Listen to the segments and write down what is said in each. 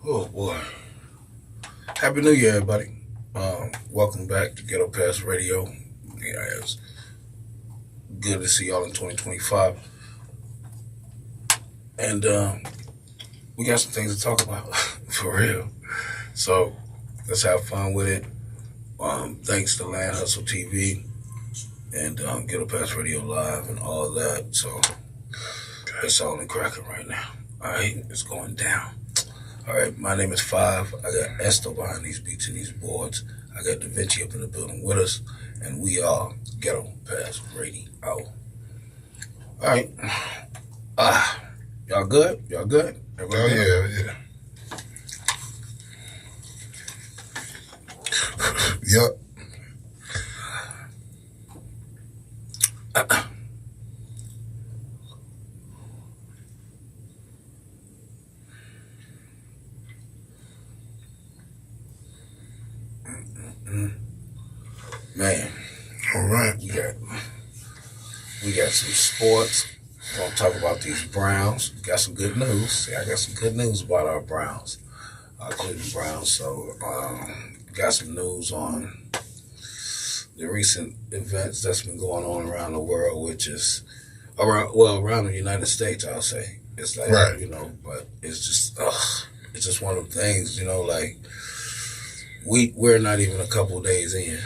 Oh boy. Happy New Year, everybody. Welcome back to Ghetto Radio. Yeah, it's good to see y'all in 2025. And we got some things to talk about for real. So let's have fun with it. Thanks to Land Hustle TV and Ghetto Radio Live and all that. So it's all in cracking right now. All right, it's going down. All right, my name is Five. I got Esto behind these beats and these boards. I got Da Vinci up in the building with us, and we are Ghetto Radio. All right. Y'all good? Y'all good? Everybody yeah. Yep. Man, all right. We got some sports. We're gonna talk about these Browns. We got some good news. See, I got some good news about our Browns, our Cleveland Browns. So, got some news on the recent events that's been going on around the world, which is around the United States. I'll say it's like right. But it's just one of the things, like we're not even a couple days in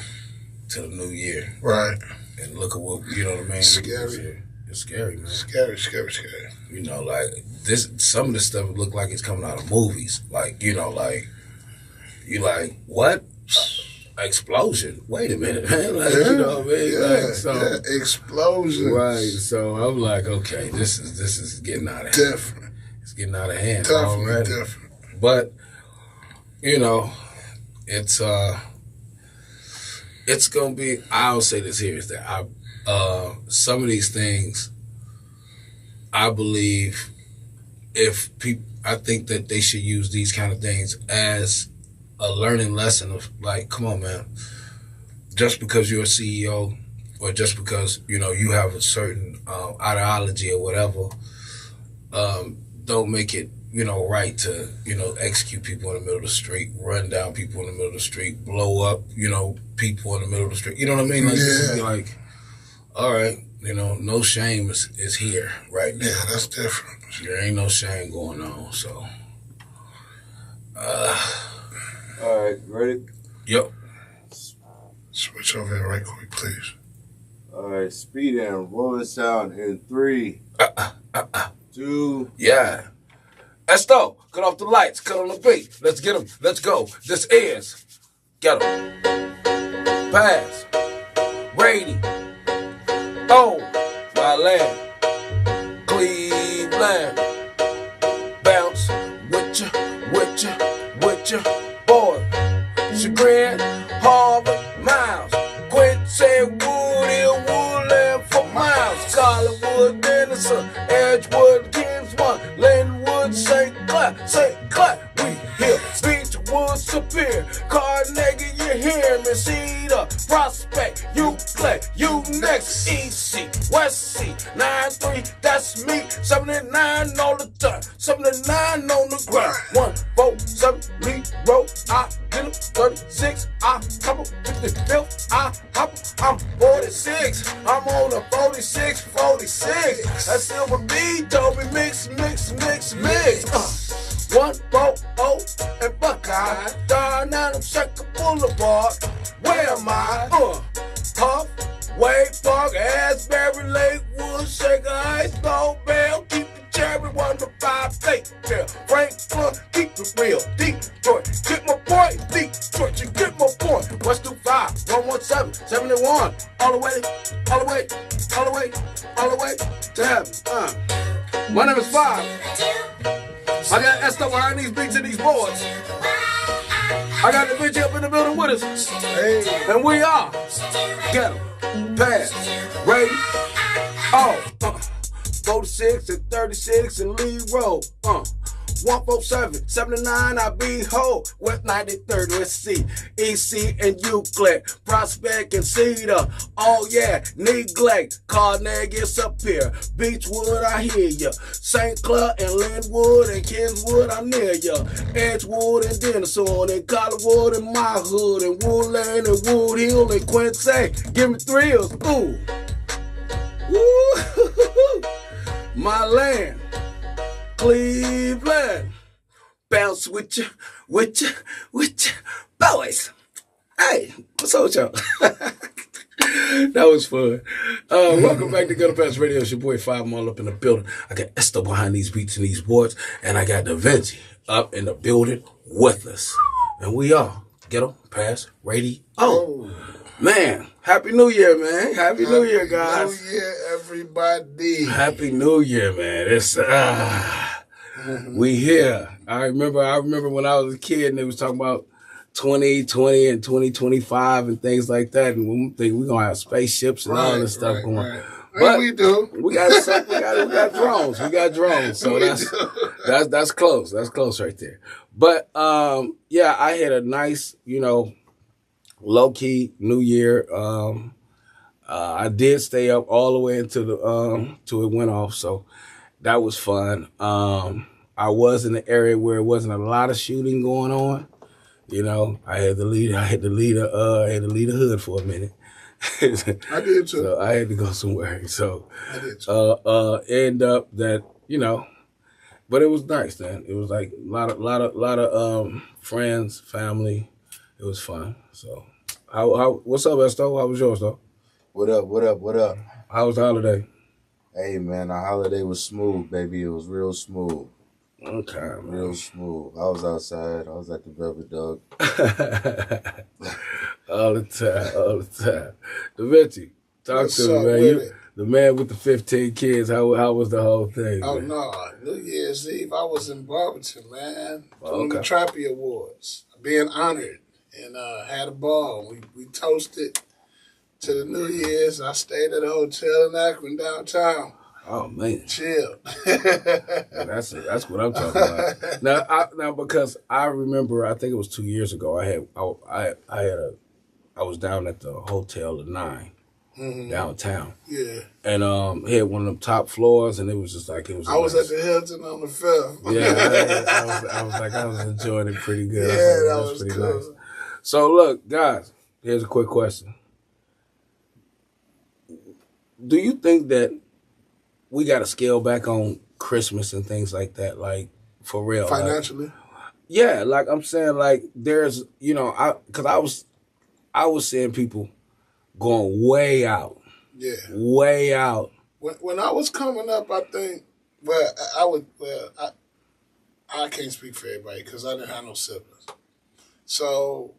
to the new year. Right. And look at what, what I mean? Scary. It's scary, man. Scary. Like some of this stuff look like it's coming out of movies. Like, you like, what? Explosion. Wait a minute, man. Like, yeah, you know what I mean? Yeah, like, explosion. Right. So I'm like, okay, this is getting out of hand. Different. It's getting out of hand Definitely already. Different. But, it's gonna be. I'll say this here is that some of these things, I believe, I think that they should use these kind of things as a learning lesson of like, come on, man. Just because you're a CEO or just because you have a certain ideology or whatever, don't make it right to, execute people in the middle of the street, run down people in the middle of the street, blow up, people in the middle of the street. You know what I mean? Like, this is like, all right, no shame is here right now. Yeah, that's different. There ain't no shame going on, so. All right, ready? Yep. Switch over here right quick, please. All right, speed and rolling sound in 3, 2. Yeah. Esto, cut off the lights, cut on the beat. Let's get them. Let's go. This is Ghetto Pass Radio. Oh, my land, Cleveland. Bounce with ya, boy. Chagrin, Harvard, Miles. Quincy, Woody, Woodland for miles. Collinwood, Denison, Edgewood, Kingsmont, Linwood, St. Clair, we here. Beechwood, Superior, Carnegie, you hear me? Cedar, Prospect, Euclid, you next. EC, West C, 9-3, that's me. 79 on the turn, 79 on the ground. 1, 4, 7, lead road, I get him. 36, I couple, 55, I hop, I'm 46. I'm on a 46. That silver B told me mix. 1-4-0 and Buckeye. Darn out of Shaker Boulevard. Where am I? Puff, Wade Park, Asbury, Lakewood, Shaker, Ice, Gold Bell, keep the cherry 1 to 5, State Trail, Frankfurt, keep it real, Detroit, get my point, Detroit, you get my point. West 25, 117, 71, all the way to heaven. My name is Five. I got Esto behind these beats and these boards. I got the bitch up in the building with us. Hey. And we are Ghetto Pass Radio. 46 and 36 and Lee Road. 147, 79, I be whole. West 93rd, let's see. EC and Euclid, Prospect and Cedar. Oh yeah, neglect. Carnegie's up here. Beechwood, I hear ya. St. Clair and Linwood and Kingswood, I'm near ya. Edgewood and Denison and Collarwood and my hood and Woodland and Wood Hill and Quincy. Give me thrills. Ooh. Woo. My land. Cleveland. Bounce with you, boys. Hey, what's up with y'all? That was fun. Welcome back to Ghetto Radio. It's your boy 5 Mall up in the building. I got Esther behind these beats and these boards, and I got Da Vinci up in the building with us. And we are Ghetto Pass Radio. Oh, man. Happy New Year, man. Happy New Year, guys. New Year, everybody. Happy New Year, man. It's we here. I remember when I was a kid and they was talking about 2020 and 2025 and things like that, and we think we're gonna have spaceships and all this stuff going. Right. But we do. We got drones. We got drones. So that's close. That's close right there. But yeah, I had a nice, low key New Year. I did stay up all the way until till it went off. So that was fun. I was in the area where it wasn't a lot of shooting going on. I had to leave the hood for a minute. I did too. So I had to go somewhere. So I did too. End up that, but it was nice, man. It was like a lot of friends, family. It was fun. So what's up, Esto? How was yours, though? What up? How was the holiday? Hey, man, the holiday was smooth, baby. It was real smooth. Okay, man. Real smooth. I was outside. I was at the Velvet Dog. all the time. Da Vinci, talk to me, man. The man with the 15 kids. How was the whole thing? Oh, man? no. New Year's Eve, I was in Barberton, man. Doing the Trappy Awards. Being honored. And had a ball. We toasted to the New Year's. I stayed at a hotel in Akron downtown. Oh man, chill. That's what I'm talking about. Now because I remember, I think it was 2 years ago. I was down at the Hotel the 9 downtown. Yeah, and he had one of them top floors, and it was just like it was. I was at the Hilton on the 5th. Yeah, I was enjoying it pretty good. Yeah, that was pretty cool. Nice. So look, guys, here's a quick question. Do you think that we got to scale back on Christmas and things like that, like, for real? Financially? Yeah, like I'm saying, like, there's, because I was seeing people going way out. Yeah. Way out. When I was coming up, I think, I can't speak for everybody because I didn't have no siblings. So,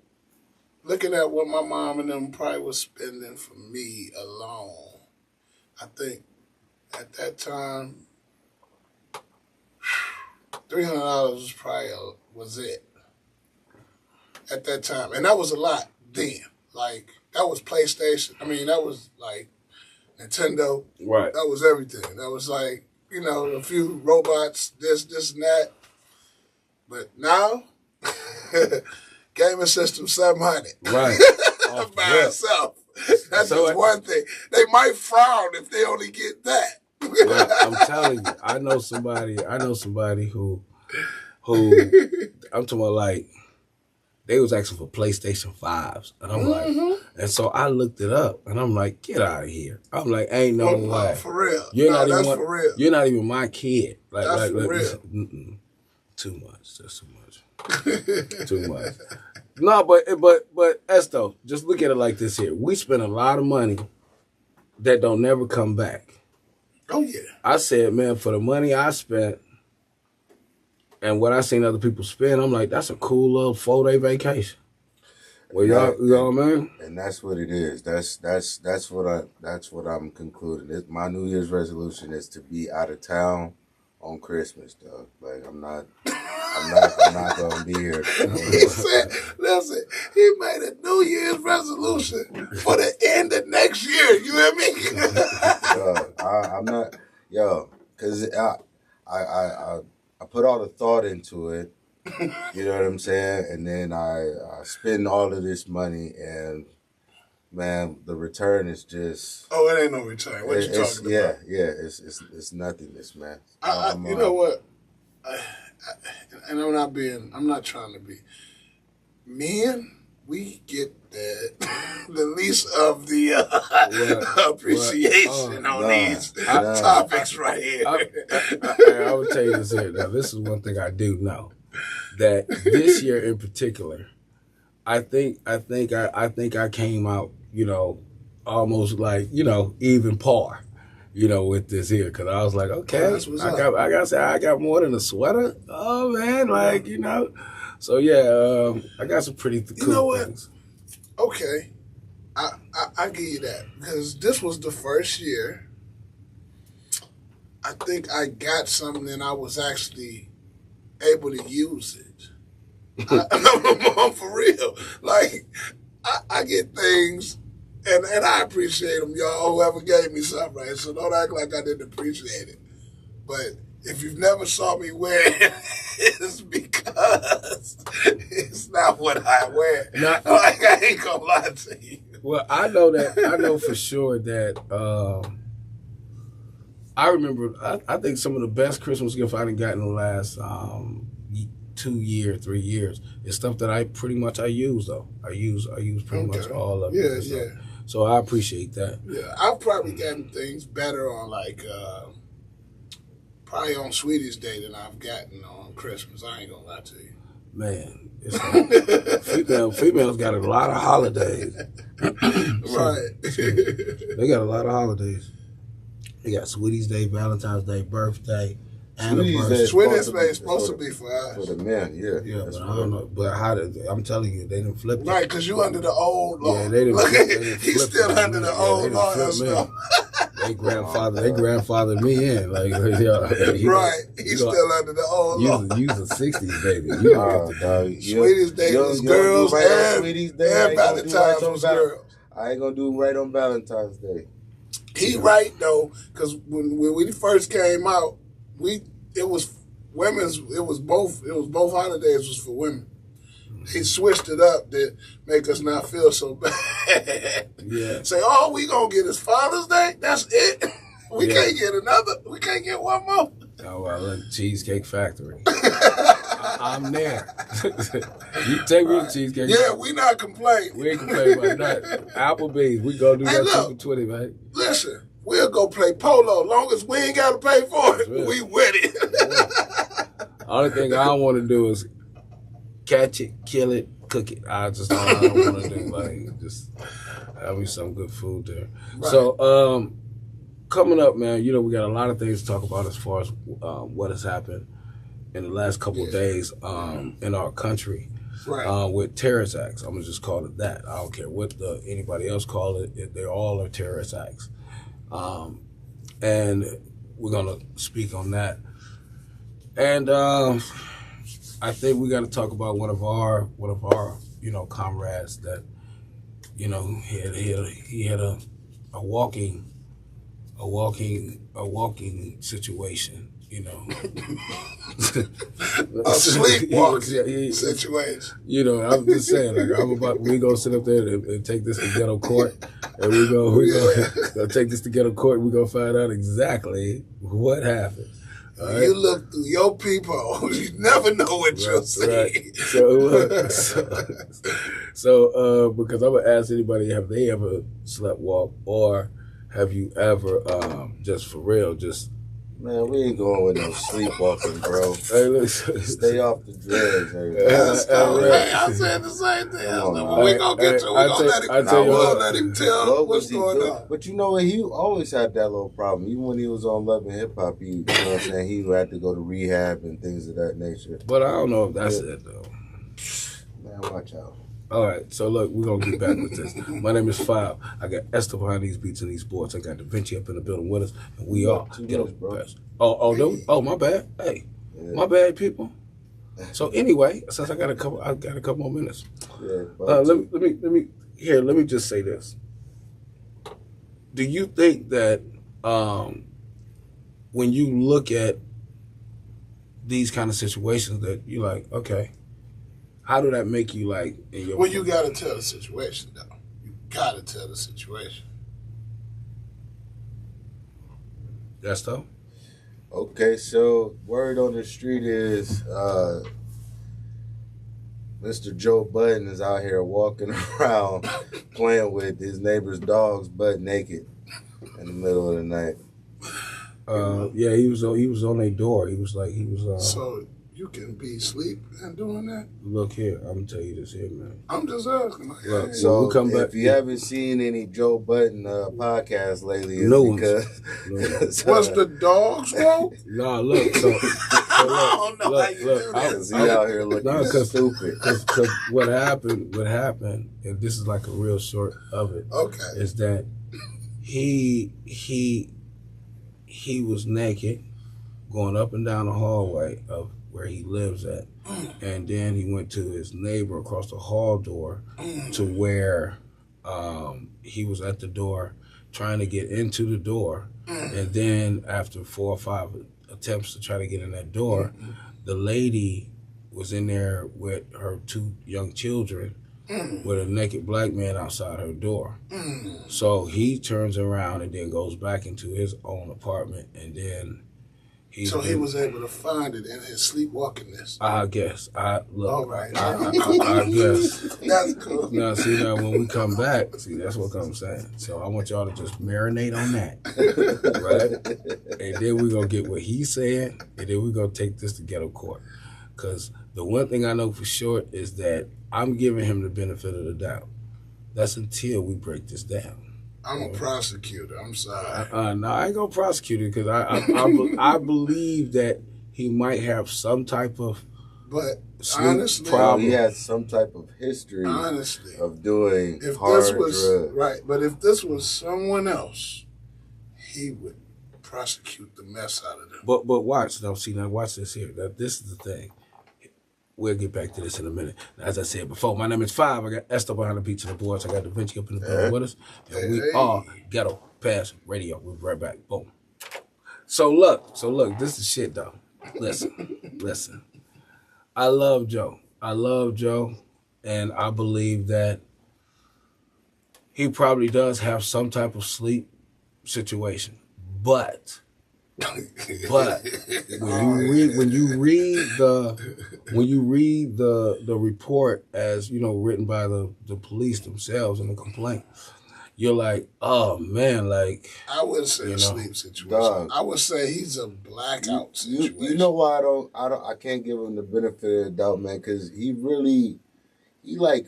looking at what my mom and them probably was spending for me alone, I think at that time, $300 was it. At that time. And that was a lot then. Like, that was PlayStation. I mean, that was like Nintendo. Right. That was everything. That was like, a few robots, this and that. But now, gaming system 700. Right. By itself. That's just one thing. They might frown if they only get that. I'm telling you, I know somebody who I'm talking about, like, they was asking for PlayStation 5s. And I'm like, and so I looked it up and I'm like, get out of here. I'm like, ain't no way. For real. For real. You're not even my kid. Like, that's for real. Too much. That's too much. Too much. No, but Esto, just look at it like this here. We spend a lot of money that don't never come back. Oh, yeah. I said, man, for the money I spent and what I seen other people spend, I'm like, that's a cool little 4-day vacation. Well, y'all, you know what I mean? And that's what it is. That's what I'm concluding. My New Year's resolution is to be out of town on Christmas, dog. Like, I'm not gonna be here. He said, listen, he made a New Year's resolution for the end of next year. You hear me? I'm not, because I put all the thought into it. You know what I'm saying? And then I spend all of this money, and man, the return is just. Oh, it ain't no return. What you talking about? Yeah, it's nothingness, man. You know what? And I'm not trying to be. Men, we get the least of the appreciation on these topics right here. I would tell you this here. Now, this is one thing I do know, that this year in particular, I think I came out, almost like, even par, with this here, because I was like, okay, I got more than a sweater. Oh man, like So yeah, I got some pretty cool things. Okay, I give you that, because this was the first year I think I got something and I was actually able to use it. I'm for real. Like I get things, and I appreciate them, y'all. Whoever gave me something, right? So don't act like I didn't appreciate it. But if you've never saw me wear it, it's because it's not what I wear. Like, I ain't gonna lie to you. Well, I know for sure that I remember, I think some of the best Christmas gifts I done got in the last 2 years, 3 years is stuff that I use though. I use pretty much all of it. Yeah. So I appreciate that. Yeah, I've probably gotten things better on probably on Sweetie's Day than I've gotten on Christmas. I ain't gonna lie to you. Man, it's females got a lot of holidays. Right. They got a lot of holidays. They got Sweetie's Day, Valentine's Day, birthday, anniversary. Sweetie's Day is supposed to be for us. For the men, yeah. Yeah, but I don't know. But I'm telling you, they didn't flip it. Right, because you under the old law. Yeah, they didn't flip He's still under the old law and stuff. They grandfathered me in. Like, right, he's still under the old law. You the 60s, baby. Sweetie's Day was girls and Valentine's was girls. I ain't gonna do right on Valentine's Day. He right though, because when we first came out, it was both holidays was for women. He switched it up to make us not feel so bad. Yeah. Say, oh, we gonna get his Father's Day? That's it. We can't get another. We can't get one more. Oh well, look, Cheesecake Factory. I'm there. You take me to Cheesecake. Yeah, we not complaining. We ain't complaining about that. Applebee's, we go do that 2 for $20, man. Listen, we'll go play polo. Long as we ain't got to pay for it, we with it. Yeah. Only thing I don't want to do is catch it, kill it, cook it. I don't want to do. Like, just have me some good food there. Right. So, coming up, man, we got a lot of things to talk about as far as what has happened in the last couple of days in our country, right. With terrorist acts. I'm gonna just call it that. I don't care what anybody else call it. They all are terrorist acts, and we're gonna speak on that. And I think we got to talk about one of our comrades that he had a walking situation. A sleepwalking situation. I'm just saying, we gonna sit up there and take this to ghetto court, and we gonna take this to ghetto court. We gonna find out exactly what happened. Right? You look through your peephole, you never know what you'll see. Right. So, because I'm gonna ask anybody, have they ever sleepwalked, or have you ever, just for real, just. Man, we ain't going with no sleepwalking, bro. Hey, look, stay off the drugs. I said the same thing. We gonna get to. We gonna let him tell what's going on. But you know what? He always had that little problem. Even when he was on Love and Hip Hop, you know what I'm saying? He had to go to rehab and things of that nature. But I don't know if that's it though. Man, watch out. All right, so look, we're going to get back with this. My name is File. I got Esther behind these beats and these boards. I got Da Vinci up in the building with us, and we are Ghetto Best. Oh, my bad. Hey, my bad, people. So anyway, since I got a couple more minutes. Yeah. Let me just say this. Do you think that when you look at these kind of situations that you like, okay, how do that make you like in your? Well, you got to tell the situation though. You got to tell the situation. That's though. Okay, so word on the street is Mr. Joe Budden is out here walking around playing with his neighbor's dogs butt naked in the middle of the night. Yeah, he was on their door. He was. So you can be asleep and doing that? Look here, I'm gonna tell you this here, man. I'm just asking. Look, so we come back, if you haven't seen any Joe Budden podcasts lately, it's no because what's the dogs want? No, look. So I don't know how you do this. He out here looking stupid. Because what happened, and this is like a real short of it. Okay. Is that he was naked, going up and down the hallway of where he lives at, and then he went to his neighbor across the hall door to where he was at the door trying to get into the door, and then after 4 or 5 attempts to try to get in that door, the lady was in there with her 2 young children with a naked black man outside her door. So he turns around and then goes back into his own apartment, and then he was able to find it in his sleepwalkingness. I guess. All right. I guess. That's cool. Now, when we come back, that's what I'm saying. So I want y'all to just marinate on that, right? And then we're going to get what he's saying, and then we're going to take this to ghetto court. Because the one thing I know for sure is that I'm giving him the benefit of the doubt. That's until we break this down. I'm a prosecutor. I'm sorry. No, I ain't going to prosecute it because I believe that he might have some type of honestly, problem. He has some type of history of doing hard drugs. Right, but if this was someone else, he would prosecute the mess out of them. But watch, watch this here. This is the thing. We'll get back to this in a minute. As I said before, my name is Five. I got Esther behind the beats of the boards. I got Da Vinci up in the building with us. And we are Ghetto Pass Radio. We'll be right back. Boom. So look, this is shit though. Listen. I love Joe, and I believe that he probably does have some type of sleep situation. But when you read the report as written by the police themselves in the complaint, you're like, oh man, like I wouldn't say a sleep situation. Dog, I would say he's a blackout situation. You know why I can't give him the benefit of the doubt, man, because he like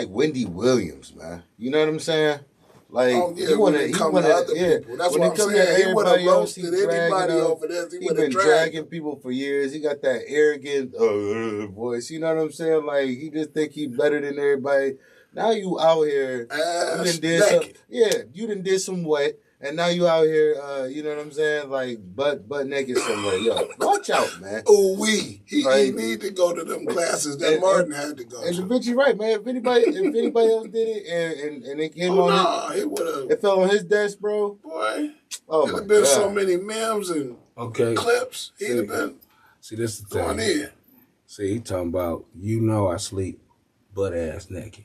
Wendy Williams, man. You know what I'm saying? Like, when it comes to other people. That's what I'm saying. He would have roasted anybody over this. He been dragging people for years. He got that arrogant voice. You know what I'm saying? Like, he just think he better than everybody. Now you out here. You done did some wet. And now you out here, you know what I'm saying? Like, butt naked somewhere. Yo, watch out, man. Oh, he need to go to them classes that Martin had to go to. And Da Vinci right, man. If anybody else did it and it came he would have. It fell on his desk, bro. Boy. Oh, there'd have been so many memes and clips. He'd have been this is the going in. See, he talking about, I sleep butt ass naked.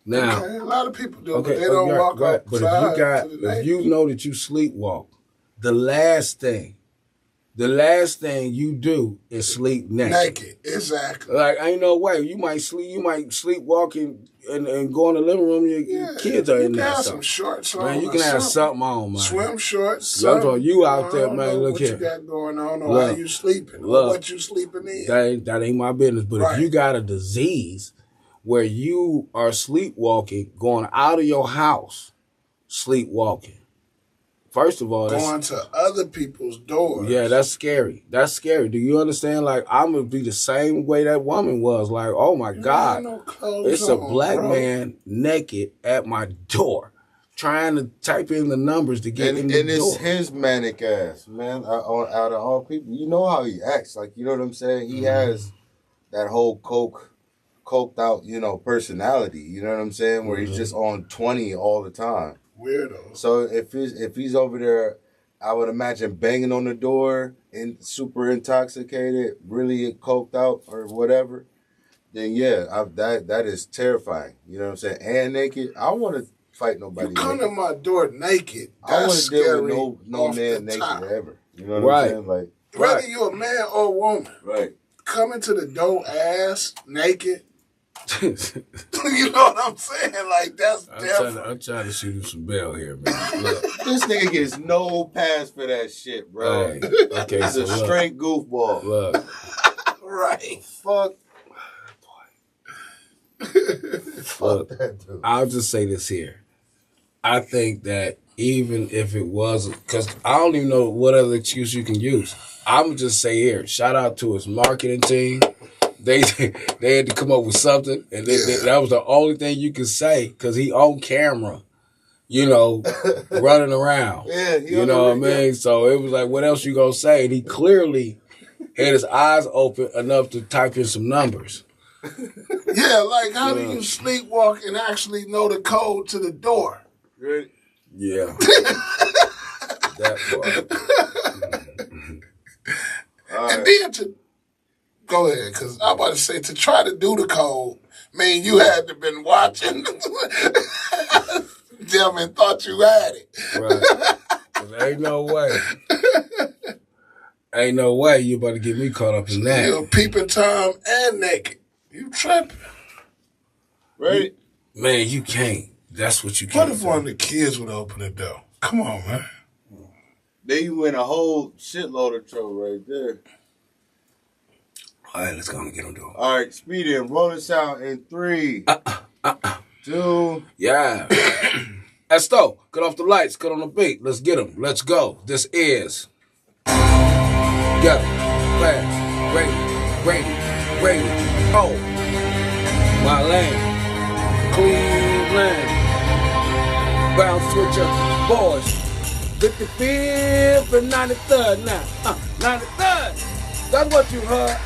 Now, a lot of people do, but they don't walk outside. But if you know that you sleepwalk, the last thing you do is sleep naked. Naked, exactly. Like, ain't no way. You might sleepwalk and go in the living room. Your kids are in there. You can have some shorts on. Man, you can have something on, man. Swim shorts. You out there, man. Look what here. What you got going on or how you sleeping or what you sleeping in. That ain't my business. But if you got a disease where you are sleepwalking, going out of your house, sleepwalking. First of all, going to other people's doors. Yeah, that's scary. Do you understand? Like, I'm going to be the same way that woman was. Like, oh my God, it's a black man naked at my door trying to type in the numbers to get in the door. And it's his manic ass, man, out of all people. You know how he acts. Like, you know what I'm saying? He has that whole coked out, personality. You know what I'm saying? Where he's just on 20 all the time. Weirdo. So if he's over there I would imagine banging on the door and super intoxicated, really coked out or whatever. Then yeah, that is terrifying. You know what I'm saying? And naked. I want to fight nobody. You come naked. to my door naked. I want That's to deal scary. with no man naked top. ever. You know what I'm saying? Like whether you're a man or a woman, right? Coming to the door ass naked. You know what I'm saying? Like that's different. I'm trying to shoot him some bail here, man. Look. This nigga gets no pass for that shit, bro. Hey, okay, he's so a straight goofball. Look. Right. Fuck. Look, I'll just say this here. I think that even if it was, because I don't even know what other excuse you can use. I'm going to just say here, shout out to his marketing team. They had to come up with something, and that was the only thing you could say, because he on camera, running around. Yeah, you know what I mean? So it was like, what else you going to say? And he clearly had his eyes open enough to type in some numbers. Yeah, like how do you sleepwalk and actually know the code to the door? Right? Yeah. That part. And then go ahead, because I'm about to say to try to do the code, man, you had to been watching them and thought you had it. Right. Ain't no way. Ain't no way you about to get me caught up in that. You peeping Tom and naked. You tripping. Right? Man, you can't. That's what you can't. What if one of the kids would open the door? Come on, man. Then you win a whole shitload of trouble right there. All right, let's go and get him doing. All right, Speedy, roll this out in 3, 2. Yeah. Esto, cut off the lights, cut on the beat. Let's get him. Let's go. This is Ghetto, Fast, Ready. Oh, my land, Cleveland. Bounce switcher, boys. 55th and 93rd now. 93rd. That's what you heard.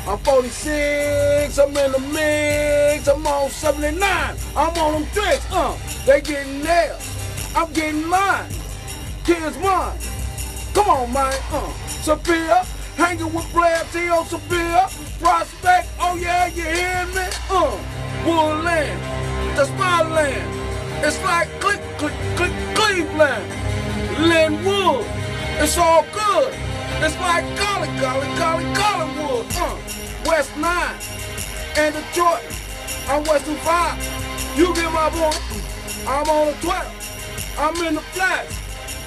I'm 46. I'm in the mix. I'm on 79. I'm on them tricks. They getting theirs. I'm getting mine. Kids mine. Come on, man. Sophia. Hanging with Blair T. on Sophia. Prospect. Oh, yeah, you hear me? Woodland. That's my land. It's like click, Cleveland. Linwood. It's all good. It's like Collinwood. West 9 and Detroit. I'm West 5. You get my point. I'm on the 12. I'm in the flat.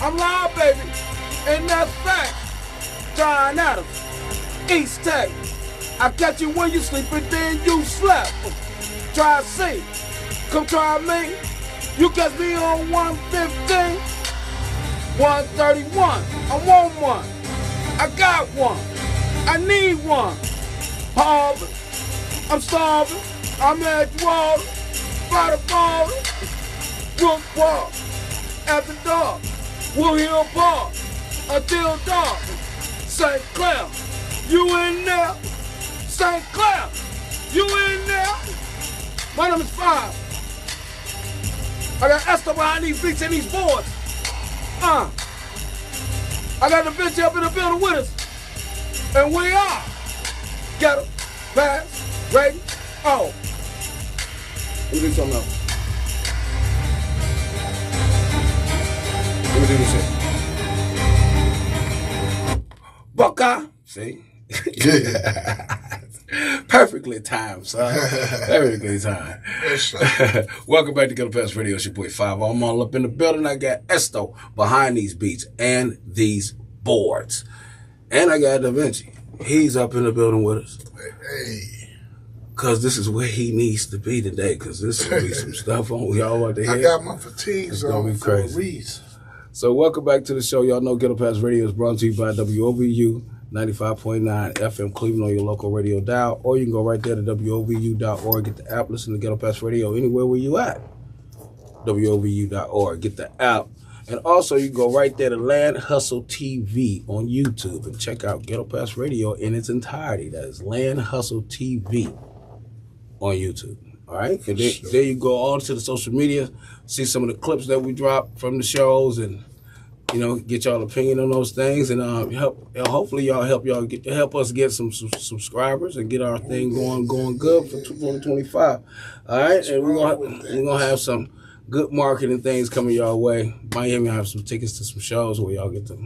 I'm live, baby. And that's fact. John Adams. East Tech. I catch you when you sleep and then you slept. Try to see. Come try me. You catch me on 115. 131. I want one. I got one. I need one. Harvard. I'm starving. I'm at water. By the ball. Brook Park. After dark. Wood Hill Park. Until dark. St. Clair. You in there? St. Clair. You in there? My name is 5. I got Esther behind these beats and these boards. I got the bitch up in the building with us. And we are Ghetto, Pass, Ready, Oh. Let me do something else. Let me do this here. Buckeye. See? Perfectly timed, son. Perfectly timed. Welcome back to Ghetto Pass Radio. It's your boy 5. I'm all up in the building. I got Esto behind these beats and these boards. And I got Da Vinci. He's up in the building with us. Hey. Because this is where he needs to be today. Because this is going to be some stuff on y'all want to hear. I got my fatigues on for a reason. So welcome back to the show. Y'all know Ghetto Pass Radio is brought to you by WOVU 95.9 FM Cleveland on your local radio dial. Or you can go right there to WOVU.org, get the app, listen to Ghetto Pass Radio anywhere where you at. WOVU.org, get the app. And also you can go right there to Land Hustle TV on YouTube and check out Ghetto Pass Radio in its entirety. That is Land Hustle TV on YouTube. All right? And there you go on to the social media, see some of the clips that we drop from the shows and get y'all opinion on those things, and hopefully y'all help us get some subscribers and get our thing going good for 2025. All right, and we're gonna have some good marketing things coming y'all way. Miami have some tickets to some shows where y'all get to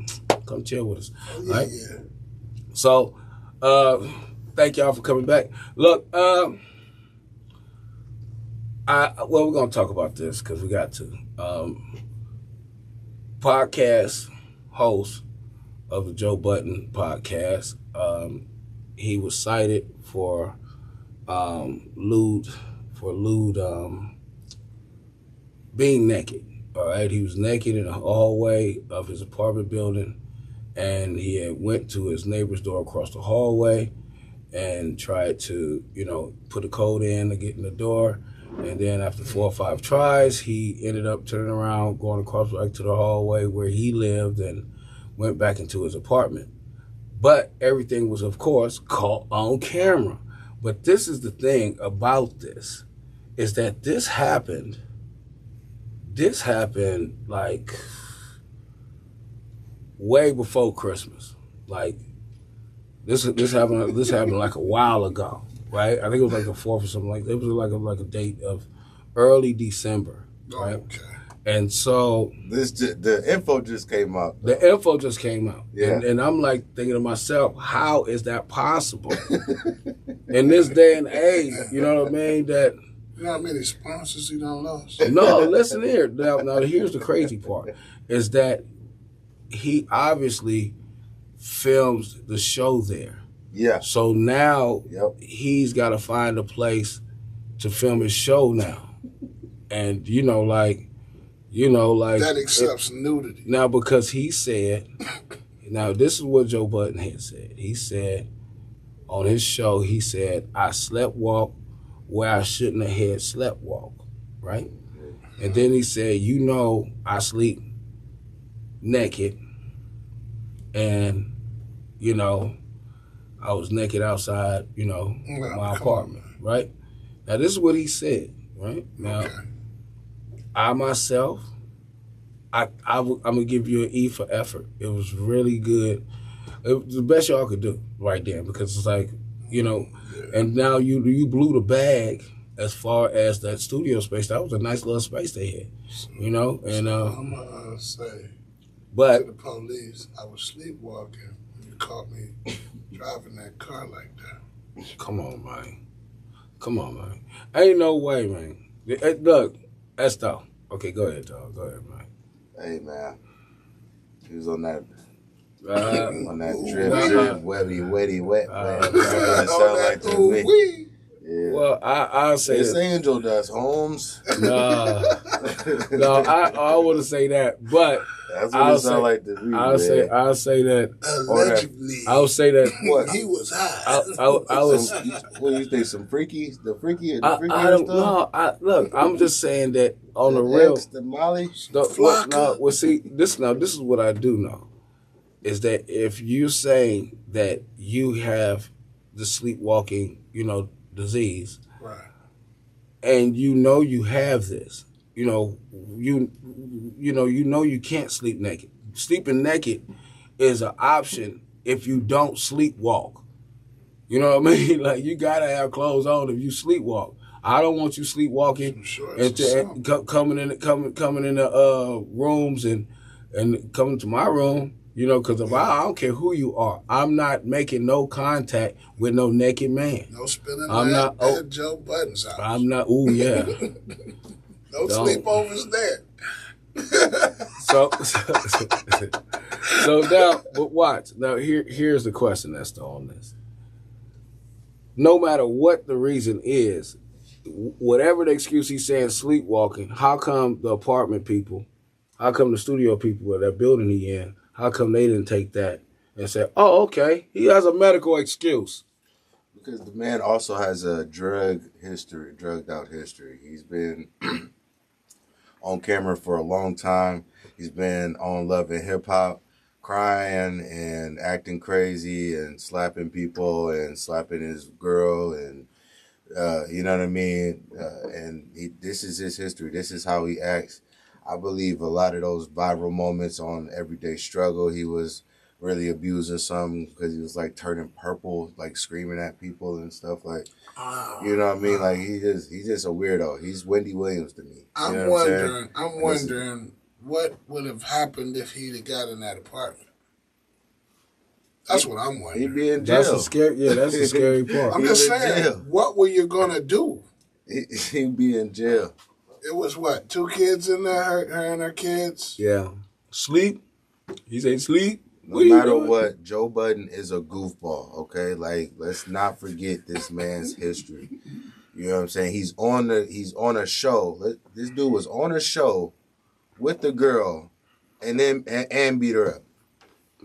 come chill with us. All right. Yeah. So, thank y'all for coming back. Look, we're gonna talk about this because we got to. Podcast host of the Joe Budden podcast. He was cited for lewd being naked. All right, he was naked in the hallway of his apartment building, and he had went to his neighbor's door across the hallway and tried to, put a code in to get in the door. And then after 4 or 5 tries, he ended up turning around, going across back to the hallway where he lived and went back into his apartment. But everything was, of course, caught on camera. But this is the thing about this, is that this happened like way before Christmas. Like this happened like a while ago. Right, I think it was like the 4th or something like that. It was like a date of early December, right? Okay. And so the info just came out. The info just came out, yeah. And I'm like thinking to myself, how is that possible in this day and age? You know what I mean? That you know how many sponsors he done lost? No, listen here. Now here's the crazy part: is that he obviously films the show there. Yeah. So now he's got to find a place to film his show now, and that accepts nudity. Now because he said, now this is what Joe Budden had said. He said on his show, he said, I slept walk where I shouldn't have had slept walk, right? And then he said, I sleep naked, and I was naked outside, my apartment, right? Now, this is what he said, right? Now, I myself, I'm going to give you an E for effort. It was really good. It was the best y'all could do right there, because it's like, and now you blew the bag as far as that studio space. That was a nice little space they had, and I'm going to say to the police, I was sleepwalking. You caught me driving that car like that. Come on, man. Ain't no way, man. Look, that's tough. Okay, go ahead, dog. Go ahead, man. Hey, man. He was on that drip, wet. Sound like to me. Yeah. Well, I'll say it's Angel Dust, Holmes. No, I wouldn't say that, but that's what it sound like to me. I'll say that. Allegedly, I'll say that. What he was high. I was. What do you think? Some freaky? The freaky? I don't know. Look, I'm just saying that on the real. The Molly. This is what I do know, is that if you're saying that you have the sleepwalking, disease, right, and you have this, you can't sleep naked. Sleeping naked is an option if you don't sleepwalk. You know what I mean? Like, you gotta have clothes on if you sleepwalk. I don't want you sleepwalking and coming in the rooms and coming to my room. Because if I don't care who you are, I'm not making no contact with no naked man. No spending at Joe Budden's house. I'm not. Oh yeah. No sleepovers there. So now, but watch. Now here's the question that's on this. No matter what the reason is, whatever the excuse he's saying, sleepwalking, how come the apartment people, how come the studio people of that building he in, how come they didn't take that and say, oh, okay, he has a medical excuse? Because the man also has a drugged out history. He's been on camera for a long time. He's been on Love and Hip Hop, crying and acting crazy and slapping people and slapping his girl, and you know what I mean? And this is his history. This is how he acts. I believe a lot of those viral moments on Everyday Struggle, he was really abusing some because he was like turning purple, like screaming at people and stuff like. You know what I mean? Like he's just a weirdo. He's Wendy Williams to me. I'm wondering what would have happened if he'd have got in that apartment. That's what I'm wondering. He'd be in jail. That's the scary part. I'm just saying, what were you gonna do? He'd be in jail. It was what, 2 kids in there, her and her kids? Yeah. Sleep? He said sleep? No matter what, Joe Budden is a goofball, okay? Like, let's not forget this man's history. You know what I'm saying? He's on a show. This dude was on a show with the girl and then and beat her up.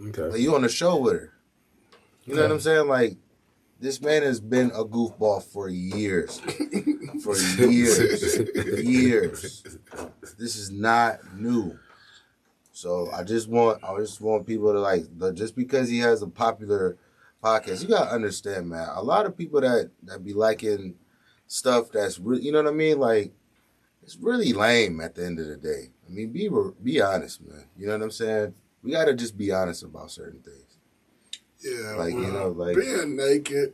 Okay. Like, you on a show with her. You know what I'm saying? Like, this man has been a goofball for years. For years. Years. This is not new. So I just want people to like, just because he has a popular podcast, you gotta understand, man. A lot of people that be liking stuff that's you know what I mean? Like, it's really lame at the end of the day. I mean, be honest, man. You know what I'm saying? We gotta just be honest about certain things. Yeah, like, you know, like being naked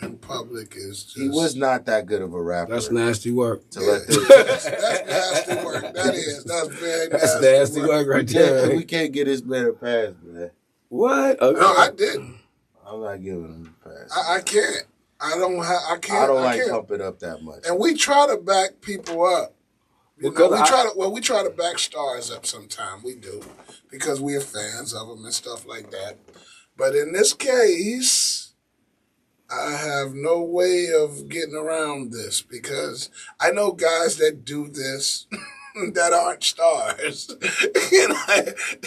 in public is just... He was not that good of a rapper. That's nasty work. That's nasty work. That's very nasty That's nasty work right there. We can't get this man a pass, man. What? Okay. No, I didn't. I'm not giving him a pass. I can't. I don't like pump it up that much. And we try to back people up. We try to back stars up sometime. We do. Because we're fans of them and stuff like that. But in this case, I have no way of getting around this because I know guys that do this that aren't stars.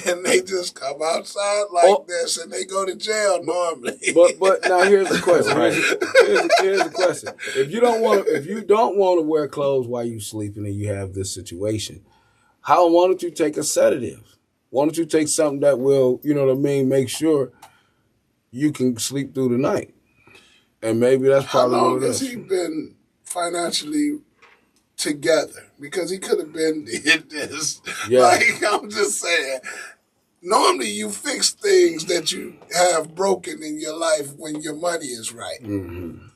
And they just come outside like this and they go to jail normally. But now here's the question. Here's the question. If you don't want to wear clothes while you sleeping and you have this situation, why don't you take a sedative? Why don't you take something that will, you know what I mean, make sure you can sleep through the night? And maybe that's probably what it is. How long has he been financially together? Because he could have been did this. Yeah. Like, I'm just saying. Normally you fix things that you have broken in your life when your money is right. Mm-hmm.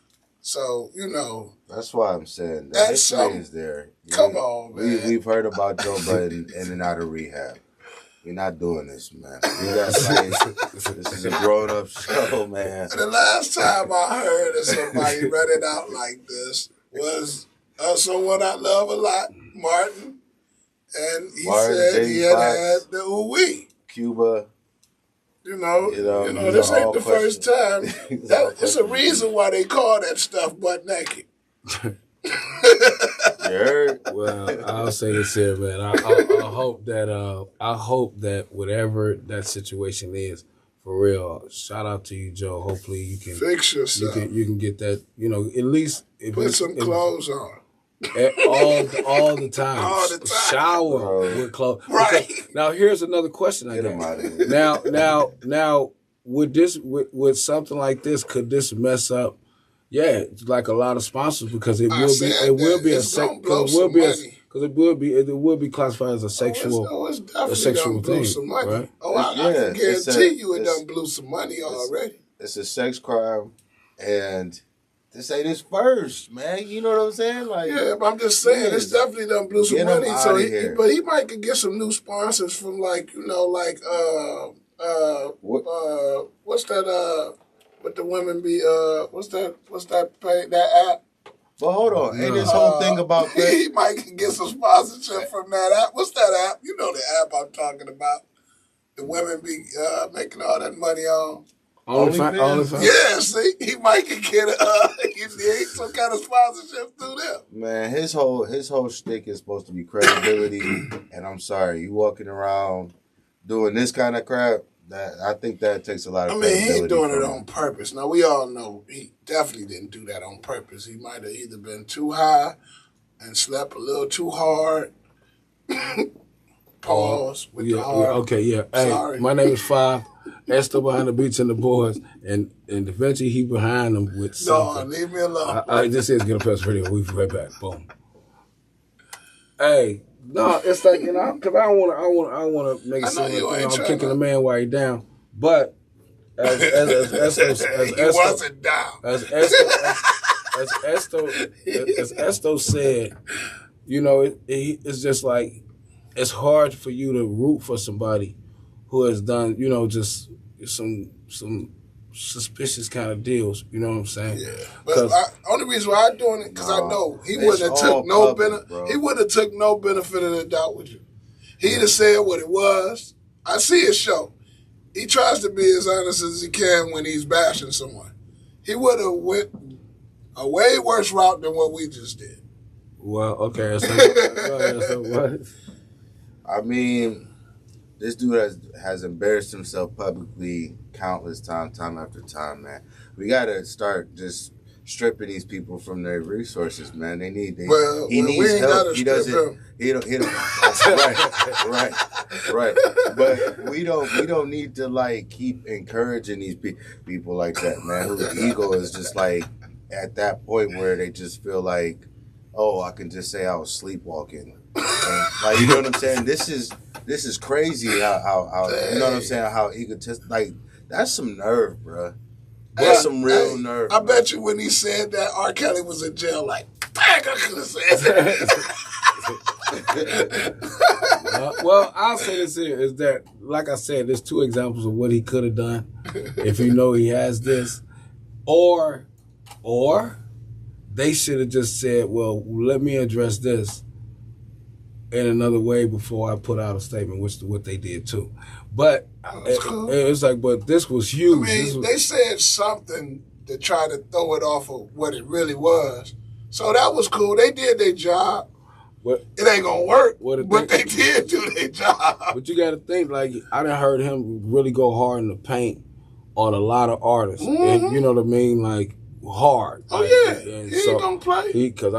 So, you know. That's why I'm saying that history is there. Come on, man. We've heard about Joe Budden in and out of rehab. We're not doing this, man. This is a grown-up show, man. The last time I heard of somebody read it out like this was someone I love a lot, Martin. And he said he had the ooh-wee. Cuba. You know, this ain't the first time. It's a reason why they call that stuff butt naked. Well, I'll say this here, man. I hope that whatever that situation is, for real. Shout out to you, Joe. Hopefully you can fix yourself. You can get that. You know, at least put some clothes on. All the time. All the time. Shower with clothes. Right. Because, now here's another question I got. Now with something like this, could this mess up? Yeah, like a lot of sponsors because it will be classified as a sexual thing, some money. right? I can guarantee you it done blew some money already. It's a sex crime, and this ain't his first, man. You know what I'm saying? Like, yeah, but I'm just saying it's definitely done blew some money. So, but he might could get some new sponsors from what's that? What the women be? What's that app? But hold on, ain't this whole thing about that? He might get some sponsorship from that app. What's that app? You know the app I'm talking about. The women be making all that money on. OnlyFans. Yeah, see, he might get some kind of sponsorship through them. Man, his whole shtick is supposed to be credibility, and I'm sorry, you walking around doing this kind of crap. I think that takes a lot of credibility. He ain't doing it on purpose. Now, we all know he definitely didn't do that on purpose. He might have either been too high and slept a little too hard. Pause with the hard. Okay, yeah. Hey, sorry. My name is Five. Esther behind the beats and the boys, and eventually he behind them with something. No, leave me alone. This is Ghetto Radio. We'll be right back. Boom. Hey, No, it's like, you know, because I don't want to make it seem like I'm kicking a man while he's down. But as wasn't down. As Esto said, you know, it's just like it's hard for you to root for somebody who has done, you know, just some suspicious kind of deals. You know what I'm saying? Yeah. But only reason why I'm doing it because I know he wouldn't have took no benefit. He wouldn't have took no benefit of the doubt with you. He'd have said what it was. I see his show. He tries to be as honest as he can when he's bashing someone. He would have went a way worse route than what we just did. Well, okay. So what? I mean, this dude has embarrassed himself publicly countless times, time after time, man. We gotta start just stripping these people from their resources, man. He needs help. He doesn't. Right. But we don't need to like keep encouraging these people like that, man. Whose ego is just like at that point where they just feel like, oh, I can just say I was sleepwalking. And, like, you know what I'm saying? This is crazy how you know what I'm saying? How egotistic, like, that's some nerve, bro. That's some real nerve. I bet you when he said that, R. Kelly was in jail like, dang, I could have said that. Well, I'll say this here, is that, like I said, there's two examples of what he could have done if you know he has this. Or they should have just said, well, let me address this in another way before I put out a statement, which is what they did too. But cool. It's like, but this was huge. I mean, they said something to try to throw it off of what it really was. So that was cool. They did their job. It ain't gonna work, but they did do their job. But you got to think, like, I done heard him really go hard in the paint on a lot of artists. Mm-hmm. And, you know what I mean? Like, hard. Oh, like, yeah. And he ain't gonna play. He could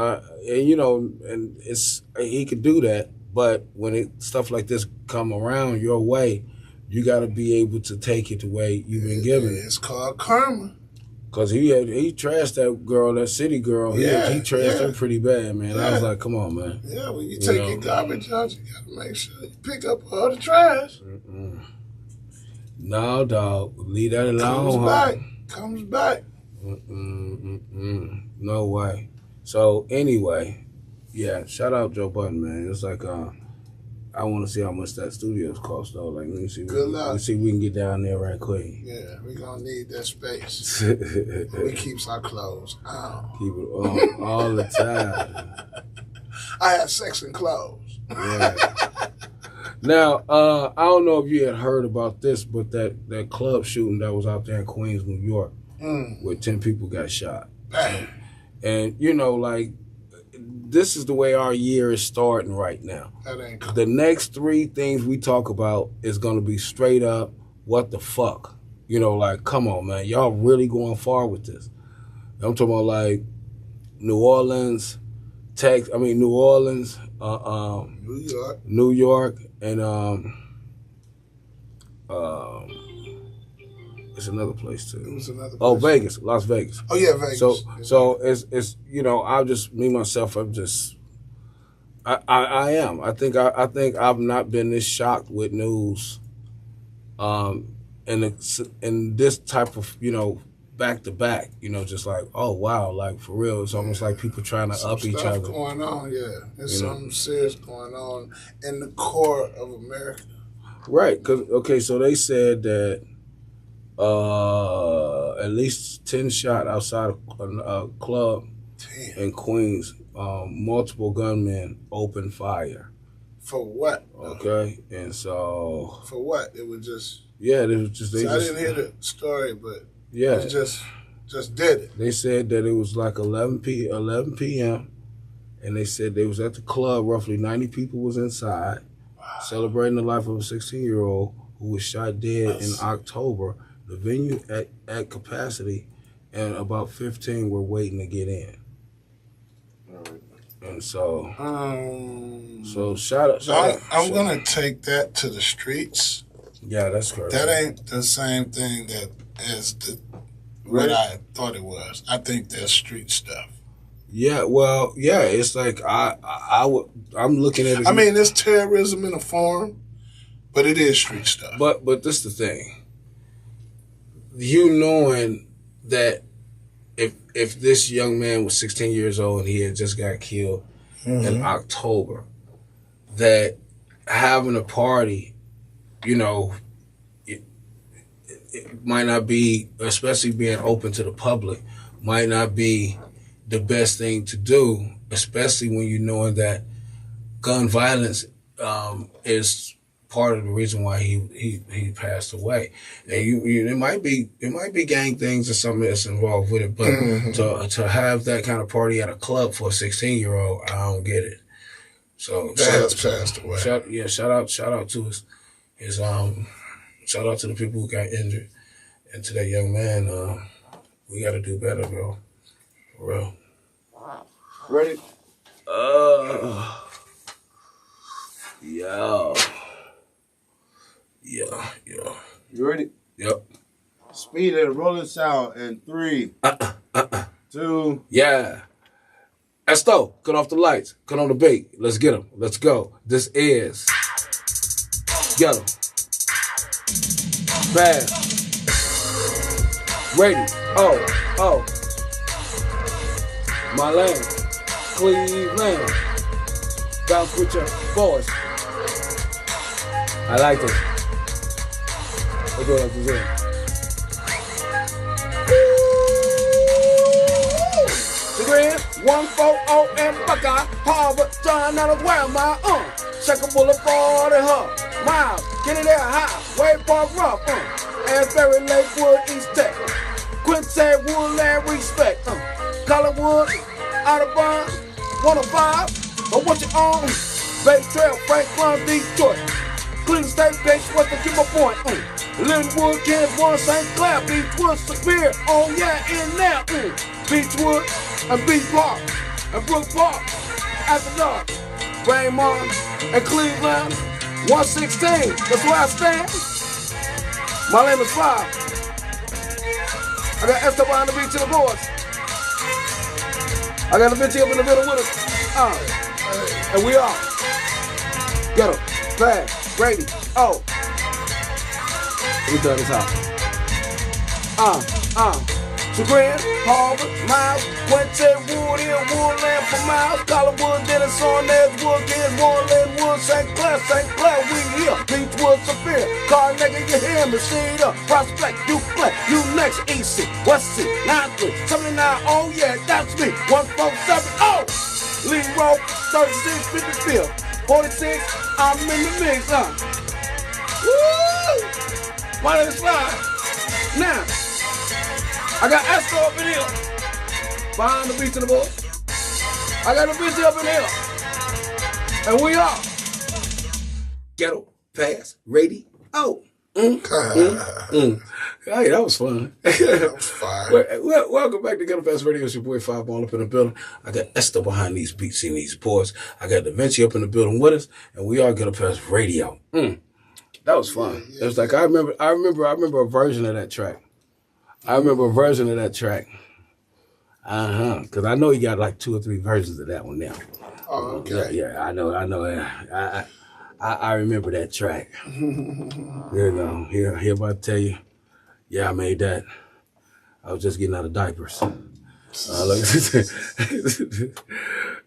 do that. But when stuff like this come around your way, you got to be able to take it the way you've been given it. It's called karma. Because he trashed that girl, that city girl. He trashed her pretty bad, man. Yeah. I was like, come on, man. Yeah, when you take your garbage out, you got to make sure you pick up all the trash. Mm-mm. No, dog. Leave that alone. Comes back. No way. So, anyway, yeah, shout out Joe Budden, man. It's like, I want to see how much that studio's cost, though. Like, let me see. Let's see if we can get down there right quick. Yeah, we're going to need that space. We keeps our clothes on. Keep it on all the time. I have sex and clothes. Yeah. Now, I don't know if you had heard about this, but that club shooting that was out there in Queens, New York, where 10 people got shot. And, you know, like, this is the way our year is starting right now. That ain't cool. The next 3 things we talk about is going to be straight up, what the fuck? You know, like, come on, man. Y'all really going far with this. I'm talking about, like, New Orleans, New York, and it's another place too. It was another place. Oh, Vegas, Las Vegas. Oh yeah, Vegas. So it's you know, I am. I think I've not been this shocked with news, and this type of, you know, back to back, you know, just like, oh wow, like for real. It's almost like people trying to up each other. Going on, yeah. There's something serious going on in the core of America. Right, so they said that at least 10 shot outside a club in Queens. Multiple gunmen opened fire. For what? Okay, and so for what? It was just I didn't hear the story, but yeah, it just did it. They said that it was like 11 p.m. and they said they was at the club. Roughly 90 people was inside celebrating the life of a 16-year-old who was shot dead in October. The venue at capacity, and about 15 were waiting to get in. And so, shout out. I'm gonna take that to the streets. Yeah, that's correct. That ain't the same thing what I thought it was. I think that's street stuff. Yeah, well, yeah, it's like I'm looking at it. I mean, it's terrorism in a form, but it is street stuff. But this the thing. You knowing that if this young man was 16 years old and he had just got killed in October, that having a party, you know, it might not be, especially being open to the public, might not be the best thing to do, especially when you know that gun violence is part of the reason why he passed away. And it might be gang things or something that's involved with it, but to have that kind of party at a club for a 16-year-old, I don't get it. So passed away. Shout out to his shout out to the people who got injured, and to that young man. We got to do better, bro. For real. Ready? Yeah. You ready? Yep. Speed and rolling sound in 3, 2. Yeah. Esto, cut off the lights. Cut on the beat. Let's get them. Let's go. This is Ghetto. Fast. Ready. Oh. My land. Cleveland. Bounce with your boys. I like this. Let's go like this. Grand 140 and Buckeye, Harvard, John, out of where my Checker Boulevard and her, Miles, get it there high, Way Park Rough, Asbury, Lakewood, East Tech, Quincy, Woodland, Respect, Collinwood, Audubon, 105, but what you on? Bay Trail, Franklin, Detroit, Cleveland State, Base, what's the keep my point? Linwood, Kansas, St. Clair, Beechwood, Superior, oh yeah, in there, Beechwood, and Beach Park, and Brook Park, after dark, Raymond, and Cleveland, 116, that's where I stand. My name is Five. I got Esther behind the beach in the boards. I got a bitch up in the middle with us. And we are Ghetto, Fast, Brady, we done this out. Chagrin, Harvard, Miles, Quincy, Wood Hill, Woodland for miles, Collinwood, Dennis, on Edgewood, Moreland, Wood, St. Clair, we here, Beechwood, Superior, Car nigga, you hear me, see it up, Prospect, you play, you next, EC, West C, 93, 79, oh yeah, that's me, 147, Lee Road, 36, 55, 46, I'm in the mix, Woo! My name is Five. Now, I got Esther up in here. Behind the beach of the boy. I got a bitch up in here. And we are Ghetto, Fast, Ready, Hey, that was fun. That was fine. Welcome back to Ghetto Fast Radio. It's your boy Five Ball up in the building. I got Esther behind these beats and these boards. I got Da Vinci up in the building with us, and we are Ghetto Fast Radio. That was fun. It was like I remember a version of that track. Because I know you got like 2 or 3 versions of that one now. Oh, okay. Yeah, I know. I remember that track. Here you go. Here about to tell you. Yeah, I made that. I was just getting out of diapers.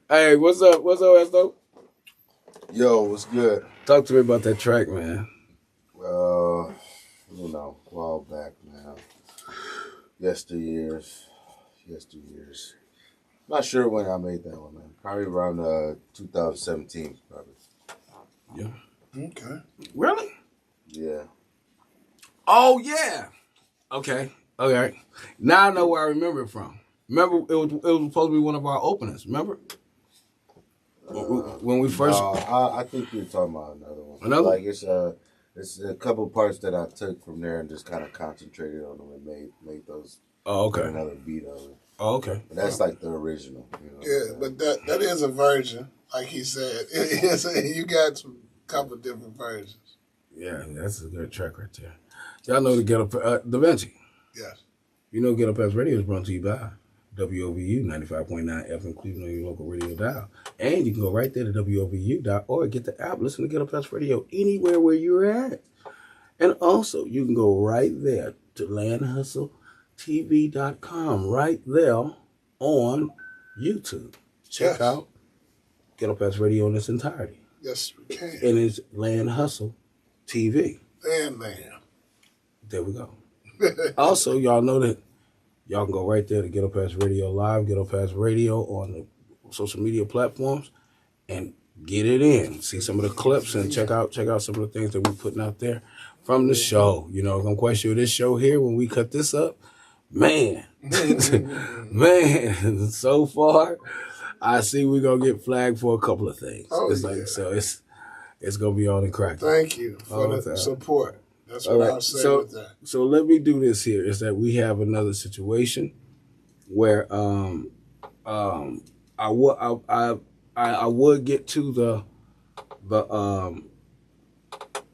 Hey, what's up? What's up, Esto? Yo, what's good? Talk to me about that track, man. A while back now. Yesteryears. Not sure when I made that one, man. Probably around 2017, probably. Yeah. Okay. Really? Yeah. Oh, yeah. Okay. Now I know where I remember it from. Remember, it was supposed to be one of our openers. Remember? When we first... No, I think you're talking about another one. Another? Like, it's a couple parts that I took from there and just kind of concentrated on them and made those. Oh, okay. Another beat of it. Oh, okay. But that's like the original. You know Yeah, but that is a version, like he said. You got a couple different versions. Yeah, that's a good track right there. Y'all know the Ghetto Da Vinci. Yes. You know Ghetto Fast Radio is brought to you by WOVU 95.9 FM Cleveland on your local radio dial. And you can go right there to WOVU.org, get the app, listen to Ghetto Pest Radio anywhere where you're at. And also, you can go right there to LandHustleTV.com, right there on YouTube. Check out Ghetto Pest Radio in its entirety. Yes, we can. And it's Land Hustle TV. Man. There we go. Also, y'all know that y'all can go right there to Ghetto Pest Radio Live, Ghetto Pest Radio on the social media platforms, and get it in. See some of the clips and check out some of the things that we're putting out there from the show. You know, I'm quite sure this show here, when we cut this up, man, so far, I see we're gonna get flagged for a couple of things. It's gonna be on the crack. Thank you for the support. That's what I'll say with that. So let me do this here. Is that we have another situation where I would get to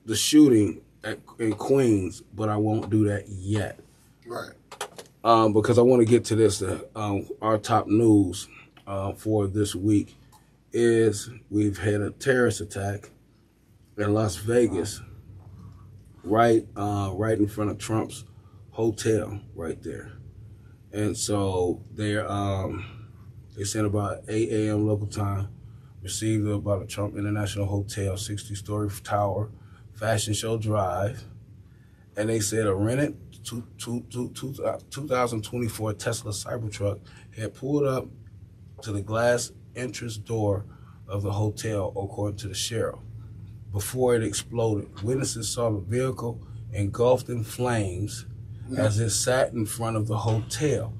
the shooting in Queens, but I won't do that yet. Right. Because I want to get to this. Our top news for this week is we've had a terrorist attack in Las Vegas, right in front of Trump's hotel, right there. And so they sent about 8 a.m. local time, received about a Trump International Hotel, 60-story tower, Fashion Show Drive, and they said a rented 2024 Tesla Cybertruck had pulled up to the glass entrance door of the hotel, according to the sheriff. Before it exploded, witnesses saw the vehicle engulfed in flames as it sat in front of the hotel.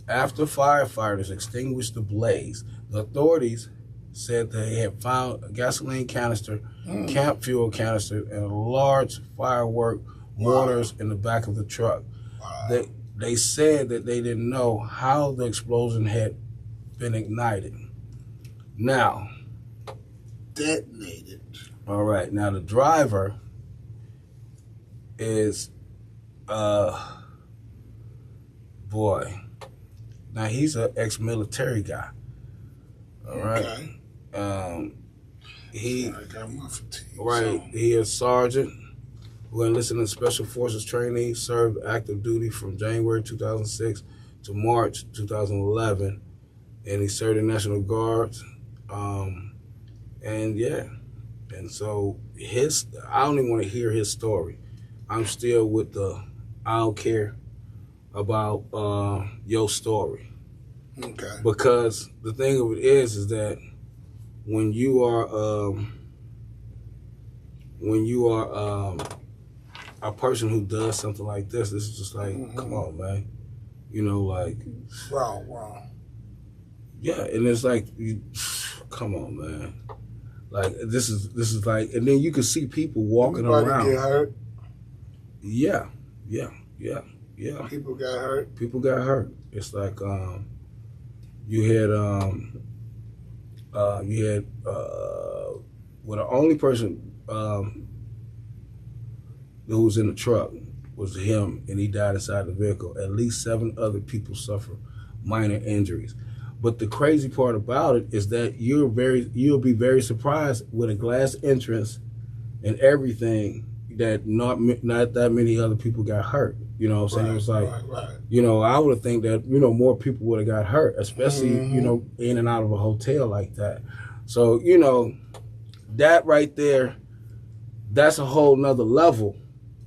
After firefighters extinguished the blaze, the authorities said they had found a gasoline canister, camp fuel canister, and a large firework mortars in the back of the truck. Wow. They said that they didn't know how the explosion had been ignited. Now, detonated. All right. Now the driver is, boy. Now he's an ex-military guy. All right. Okay. He right. He is sergeant who enlisted in Special Forces training, served active duty from January 2006 to March 2011, and he served in National Guards. And so I don't even want to hear his story. I'm still with I don't care about your story. Okay. Because the thing of it is that when you are a person who does something like this is just like, come on, man. You know, like wrong. Yeah, and it's like, come on, man. Like this is like, and then you can see people walking around. Get hurt? Yeah. People got hurt. It's like you had the only person who was in the truck was him, and he died inside the vehicle. At least 7 other people suffered minor injuries. But the crazy part about it is that you'll be very surprised with a glass entrance and everything that not that many other people got hurt. You know what I'm saying? It was like, you know, I would think that, you know, more people would have got hurt, especially, you know, in and out of a hotel like that. So, you know, that right there, that's a whole nother level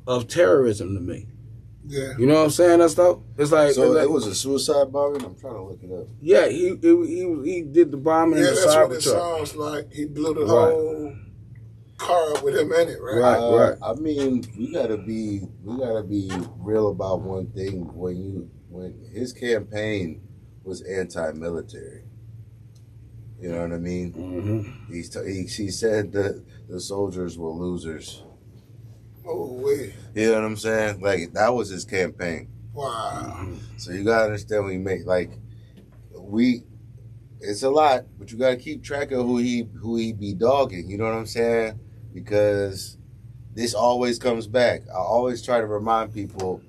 of terrorism to me. Yeah. You know what I'm saying? That's dope. It's like, so it was a suicide bombing? I'm trying to look it up. Yeah, he did the bombing in the Cybertruck. Yeah, that's what it sounds like. He blew the whole car up with him in it, right? Right. I mean, we gotta be real about one thing. When his campaign was anti-military, you know what I mean? Mm-hmm. He said that the soldiers were losers. Oh, wait. You know what I'm saying? Like, that was his campaign. Wow. So you gotta understand when you make, like, it's a lot, but you gotta keep track of who he be dogging. You know what I'm saying? Because this always comes back. I always try to remind people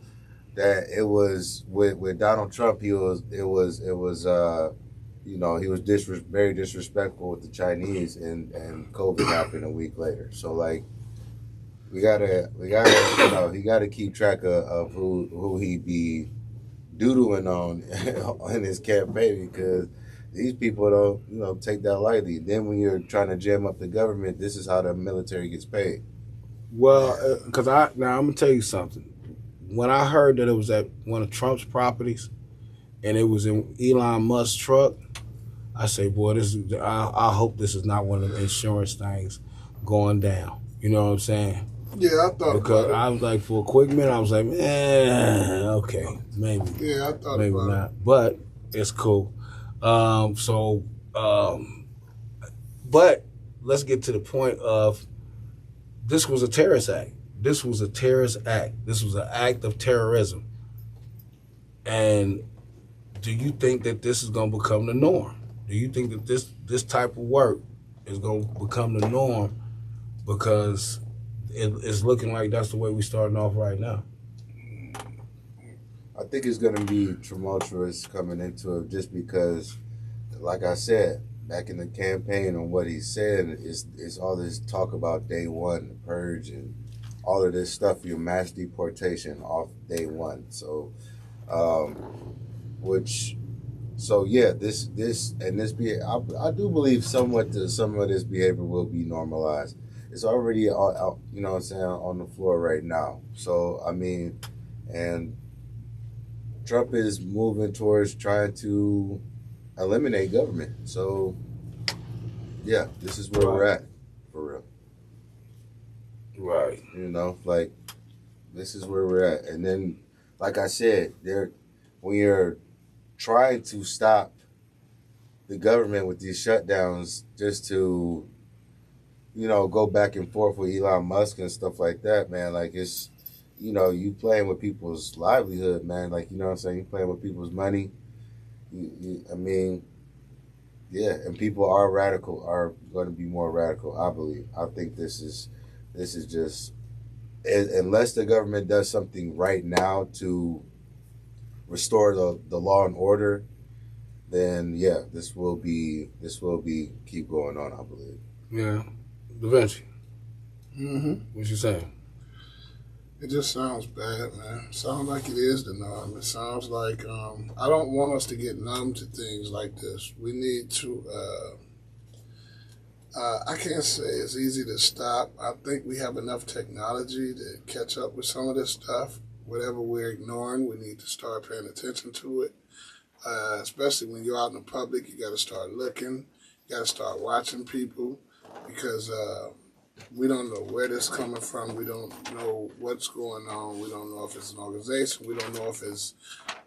that it was with Donald Trump. He was you know, he was very disrespectful with the Chinese, and COVID happened a week later. So like, we gotta you know, he gotta keep track of who he be doodling on in his campaign, because these people don't, you know, take that lightly. Then when you're trying to jam up the government, this is how the military gets paid. Well, because now I'm gonna tell you something. When I heard that it was at one of Trump's properties, and it was in Elon Musk's truck, I say, boy, this is. I hope this is not one of the insurance things going down. You know what I'm saying? Yeah, I thought because about it. I was like, for a quick minute, I was like, okay, maybe. Yeah, I thought maybe about not, it. but it's cool. But let's get to the point of this was a terrorist act. This was a terrorist act. This was an act of terrorism. And do you think that this is going to become the norm? Do you think that this type of work is going to become the norm? Because it's looking like that's the way we're starting off right now. I think it's going to be tumultuous coming into it, just because, like I said, back in the campaign on what he said, it's all this talk about day one, the purge, and all of this stuff, your mass deportation off day one. So, I do believe some of this behavior will be normalized. It's already, you know what I'm saying, on the floor right now. So, I mean, and Trump is moving towards trying to eliminate government. So, yeah, this is where we're at, for real. Right. You know, like, this is where we're at. And then, like I said, when you're trying to stop the government with these shutdowns just to, you know, go back and forth with Elon Musk and stuff like that, man, like, it's, you know, you playing with people's livelihood, man. Like, you know what I'm saying? You playing with people's money. I mean, yeah, and people are going to be more radical, I believe. I think this is just, unless the government does something right now to restore the law and order, then yeah, this will keep going on, I believe. Yeah. Da Vinci. Mm-hmm. What you saying? It just sounds bad, man. It sounds like it is the norm. It sounds like I don't want us to get numb to things like this. We need to. I can't say it's easy to stop. I think we have enough technology to catch up with some of this stuff. Whatever we're ignoring, we need to start paying attention to it. Especially when you're out in the public, you got to start looking. You got to start watching people, because we don't know where this is coming from. We don't know what's going on. We don't know if it's an organization. We don't know if it's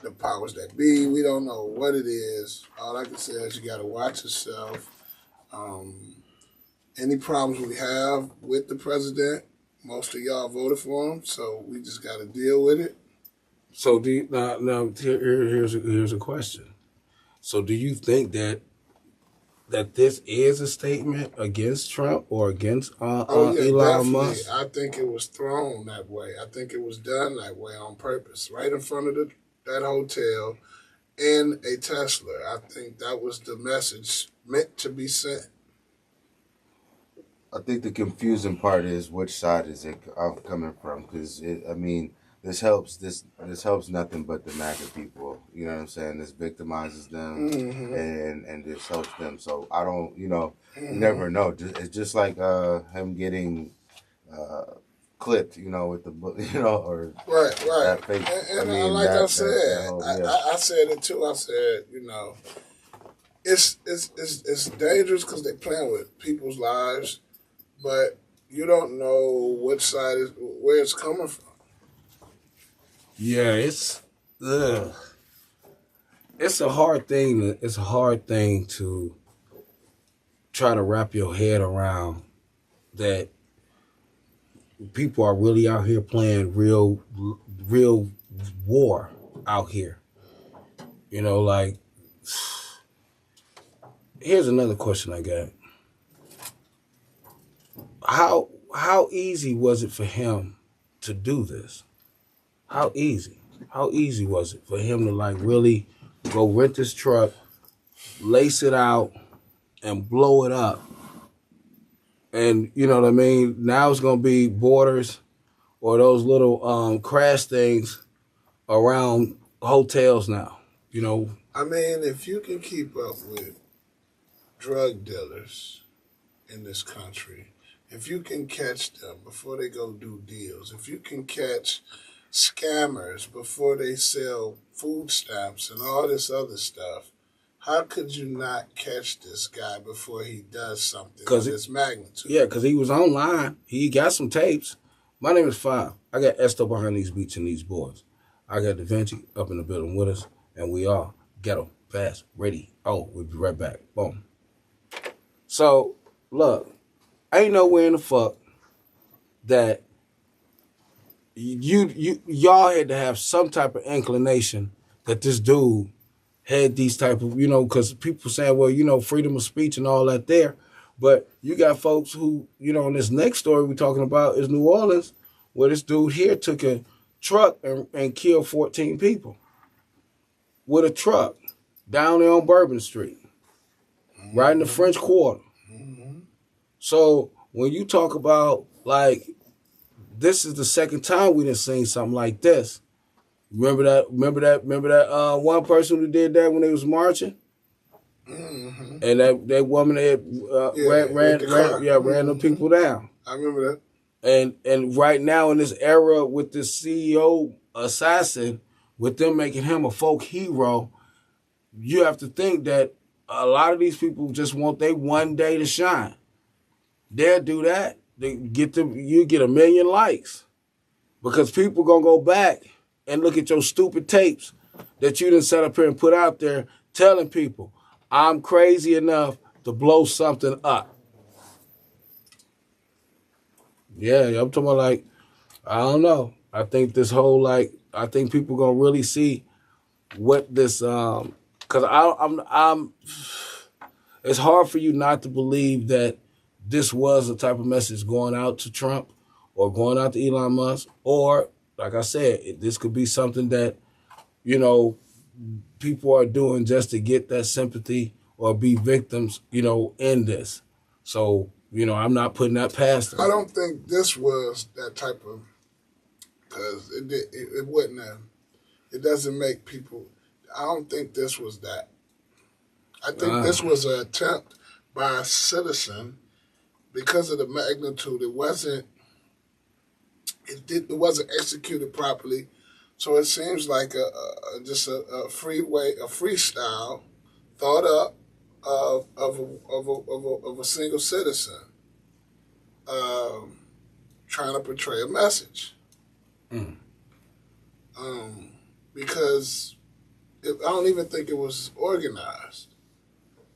the powers that be. We don't know what it is. All I can say is you got to watch yourself. Any problems we have with the president, most of y'all voted for him, so we just got to deal with it. So here's a question. So do you think that this is a statement against Trump or against Elon Musk? I think it was thrown that way. I think it was done that way on purpose, right in front of that hotel in a Tesla. I think that was the message meant to be sent. I think the confusing part is which side is it coming from, because this helps nothing but the MAGA people. You know what I'm saying? This victimizes them, Mm-hmm. and this helps them. So I don't, you know, you never know. It's just like him getting clipped, you know, with the, you know, or right. That fake. I said it too. I said, you know, it's dangerous because they're playing with people's lives, but you don't know which side where it's coming from. Yeah, it's a hard thing. It's a hard thing to try to wrap your head around, that people are really out here playing real war out here. You know, like, here's another question I got. How easy was it for him to do this? How easy? How easy was it for him to like really go rent this truck, lace it out, and blow it up? And you know what I mean? Now it's gonna be borders or those little crash things around hotels now. You know. I mean, if you can keep up with drug dealers in this country, if you can catch them before they go do deals, if you can catch scammers before they sell food stamps and all this other stuff, how could you not catch this guy before he does something of this magnitude? Yeah, because he was online. He got some tapes. My name is Five. I got Esto behind these beats and these boards. I got Da Vinci up in the building with us, and we are Ghetto, Fast, Ready. Oh, we'll be right back. Boom. So, look, ain't nowhere in the fuck that y'all had to have some type of inclination that this dude had these type of, you know, because people saying, well, you know, freedom of speech and all that there. But you got folks who, you know, in this next story we're talking about is New Orleans, where this dude here took a truck and killed 14 people with a truck down there on Bourbon Street, right in the French Quarter. Mm-hmm. So when you talk about, like, this is the second time we done seen something like this. Remember that one person who did that when they was marching? Mm-hmm. And that woman that ran the people down. I remember that. And right now in this era with this CEO assassin, with them making him a folk hero, you have to think that a lot of these people just want their one day to shine. They'll do that. You get 1 million likes because people gonna go back and look at your stupid tapes that you didn't set up here and put out there telling people, I'm crazy enough to blow something up. Yeah, I'm talking about, like, I don't know. I think this whole, I think people gonna really see what this, cause I'm it's hard for you not to believe that this was the type of message going out to Trump or going out to Elon Musk, or, like I said, this could be something that, you know, people are doing just to get that sympathy or be victims, you know, in this. So, you know, I'm not putting that past them. I don't think this was that type of, because it wouldn't have, it doesn't make people, I don't think this was that. I think this was an attempt by a citizen. Because of the magnitude, it wasn't executed properly, so it seems like just a freestyle thought up of a single citizen trying to portray a message. Because I don't even think it was organized.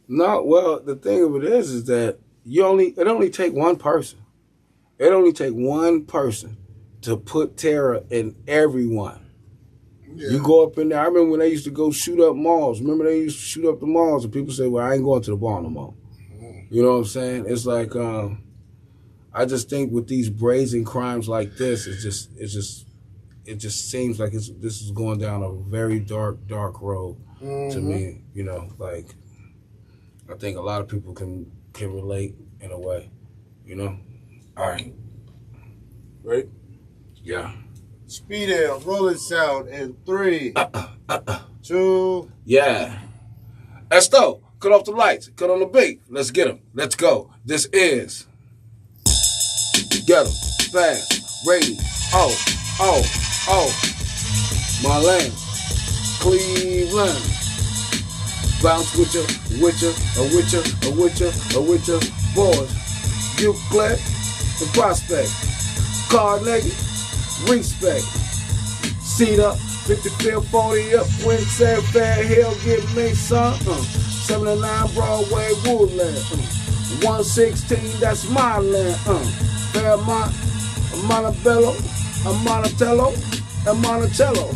No, well, the thing of it is that it only take one person. It only take one person to put terror in everyone. Yeah. You go up in there. I remember when they used to go shoot up malls. Remember they used to shoot up the malls, and people say, "Well, I ain't going to the mall no more." Mm-hmm. You know what I'm saying? It's like I just think with these brazen crimes like this, it just seems like this is going down a very dark road to me. You know, like I think a lot of people can relate in a way, you know? All right. Ready? Yeah. Speed L, rolling sound in 3, 2. Yeah. Esto, cut off the lights, cut on the beat. Let's get them. Let's go. This is Ghetto, Fast, Ready. Oh. Marlene, Cleveland. Bounce with ya, boys. Euclid, the prospect. Carnegie, respect. Seat up, 55, 40 up, Winston, Fair Hill, get me some. 79 Broadway, Woodland. 116, that's my land. Fairmont, Montebello, Monticello, and Monticello.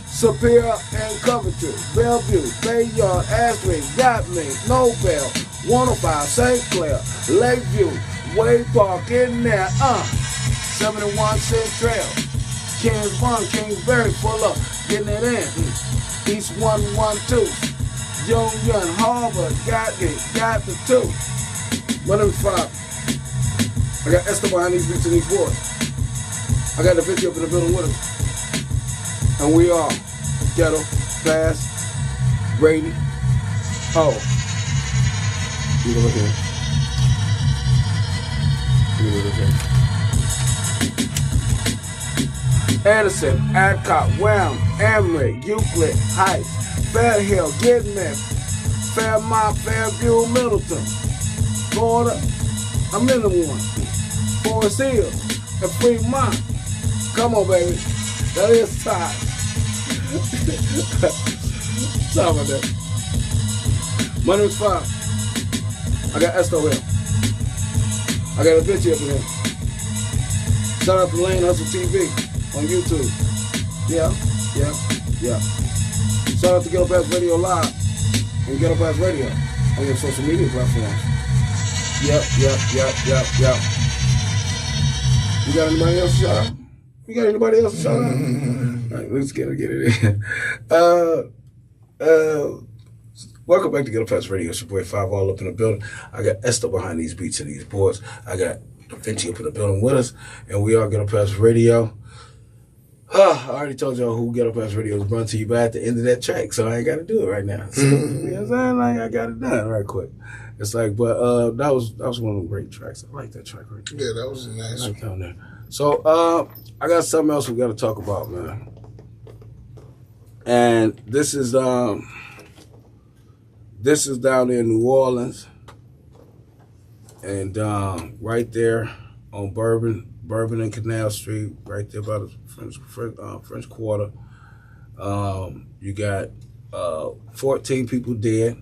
Superior and Coventry, Bellevue, Bayard, Ashby, Got Me, Nobel, 105, St. Clair, Lakeview, Way Park in there, 71 Central, Kingsburg, Kingsbury, full up, getting it in. East 112, Union, Harbor, got the two. 105. I got Esther behind these beats and these boys. I got the 50 up in the building with us. And we are Ghetto, Fast, Brady. Oh. You go look at it. You go look at it. Edison, Adcock, Wham, Emory, Euclid, Heights, Fair Hill, Gidman, Fairmont, Fairview, Middleton, Florida, I'm in the one. Forest Hill, and Fremont. Come on, baby. That is time. Sorry about that. My name's 5. I got Esto here. I got a bitch up in here. Shout out to Lane Hustle TV on YouTube. Yeah. Shout out to Ghetto Pass Radio Live and Ghetto Pass Radio on your social media platforms. Yep. You got anybody else to shout out? You got anybody else to shout out? All right, let's get it in. Welcome back to Ghetto Pass Radio. It's your boy 5 all up in the building. I got Esther behind these beats and these boards. I got Vinci up in the building with us, and we are Ghetto Pass Radio. I already told y'all who Ghetto Pass Radio is brought to you by at the end of that track, so I ain't got to do it right now. So, you know what I'm saying? Like, I got it done right quick. It's like, but that was one of the great tracks. I like that track right there. Yeah, that was a nice one. Down there. So I got something else we got to talk about, man. And this is down there in New Orleans, and right there on Bourbon and Canal Street, right there by the French Quarter. You got 14 people dead,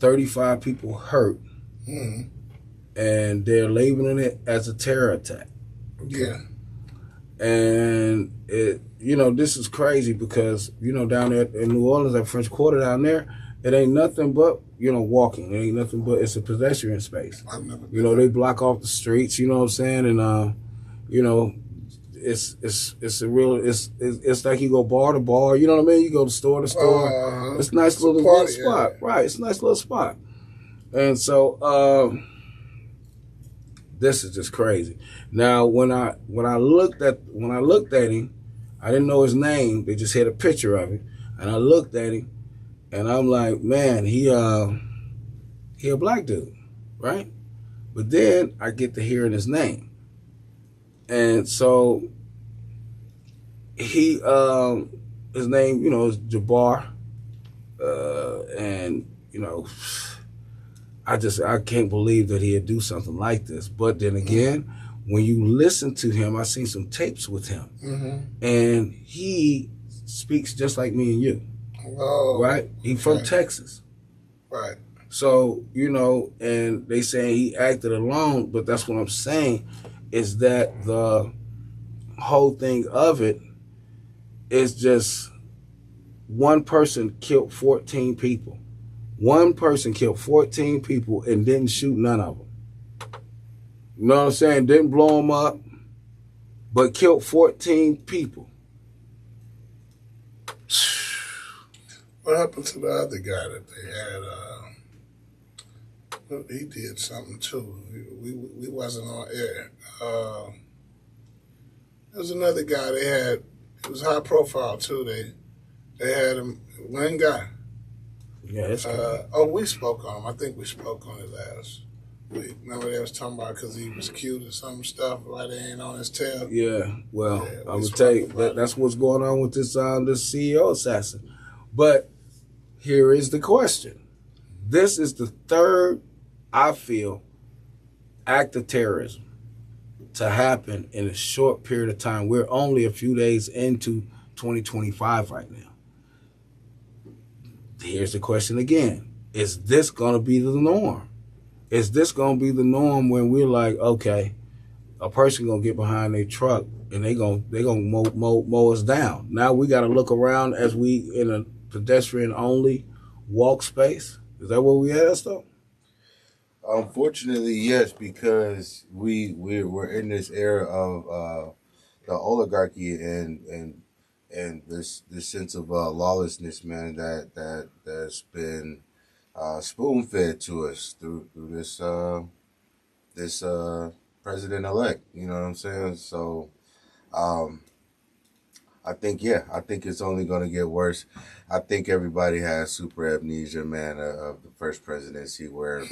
35 people hurt, and they're labeling it as a terror attack. Yeah. And this is crazy because, down there in New Orleans, that French Quarter down there, it ain't nothing but, walking. It ain't nothing but, it's a pedestrian space. They block off the streets, you know what I'm saying? And, it's a real, it's like you go bar to bar, you know what I mean? You go to store to store. It's a nice little spot. Yeah. Right, it's a nice little spot. And so, this is just crazy. Now, when I looked at him, I didn't know his name. They just had a picture of him, and I looked at him, and I'm like, man, he a black dude, right? But then I get to hearing his name, and so his name, is Jabbar, and I can't believe that he'd do something like this. But then again, when you listen to him, I seen some tapes with him, and he speaks just like me and you. Oh, right? He's from Texas. Right. So, and they saying he acted alone, but that's what I'm saying is that the whole thing of it is just one person killed 14 people. One person killed 14 people and didn't shoot none of them. You know what I'm saying? Didn't blow them up, but killed 14 people. What happened to the other guy that they had? He did something too. We wasn't on air. There was another guy they had. It was high profile too. They had him. One guy. Yeah, it's we spoke on him. I think we spoke on it last week. Remember they was talking about because he was cute or some stuff, why they ain't on his tail? Yeah, well, I'm going to tell you, that's what's going on with this CEO assassin. But here is the question. This is the third, I feel, act of terrorism to happen in a short period of time. We're only a few days into 2025 right now. Here's the question again. Is this going to be the norm? Is this going to be the norm when we're like, okay, a person going to get behind their truck and they going to mow us down? Now we got to look around as we in a pedestrian-only walk space? Is that where we at, though? Unfortunately, yes, because we're in this era of the oligarchy and this sense of lawlessness, man, that's been spoon fed to us through this president elect. You know what I'm saying? So um, I think it's only going to get worse. I think everybody has super amnesia, man, of the first presidency where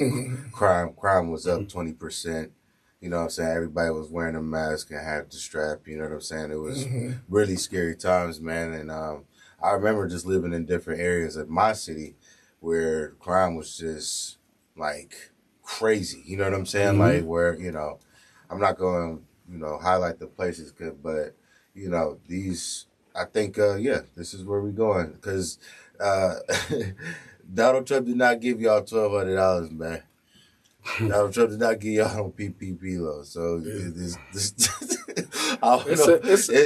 crime was up 20%. You know what I'm saying? Everybody was wearing a mask and had the strap. You know what I'm saying? It was really scary times, man. And I remember just living in different areas of my city where crime was just like crazy. You know what I'm saying? Like where, I'm not going to, highlight the places, but, I think, this is where we're going. Because Donald Trump did not give y'all $1,200, man. Donald Trump did not give y'all no PPP loan, so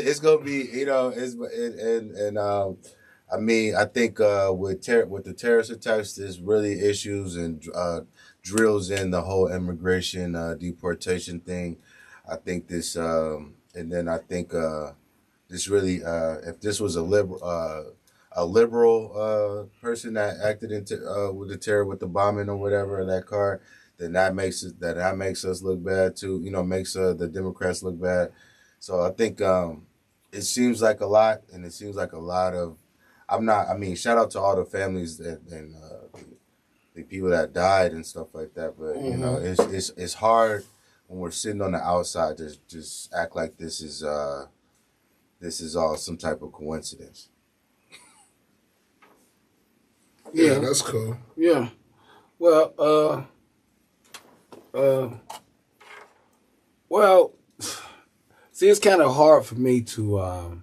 it's gonna be, I mean, I think with the terrorist attacks, there's really issues and drills in the whole immigration deportation thing. I think this, and then I think this really, if this was a liberal person that acted into with the terror, with the bombing or whatever of that car, then that makes us look bad too. Makes the Democrats look bad. So I think it seems like a lot, and it seems like a lot of. Shout out to all the families and the people that died and stuff like that. But it's hard when we're sitting on the outside to just act like this is all some type of coincidence. Yeah, that's cool. Yeah. Well, see, it's kind of hard for me to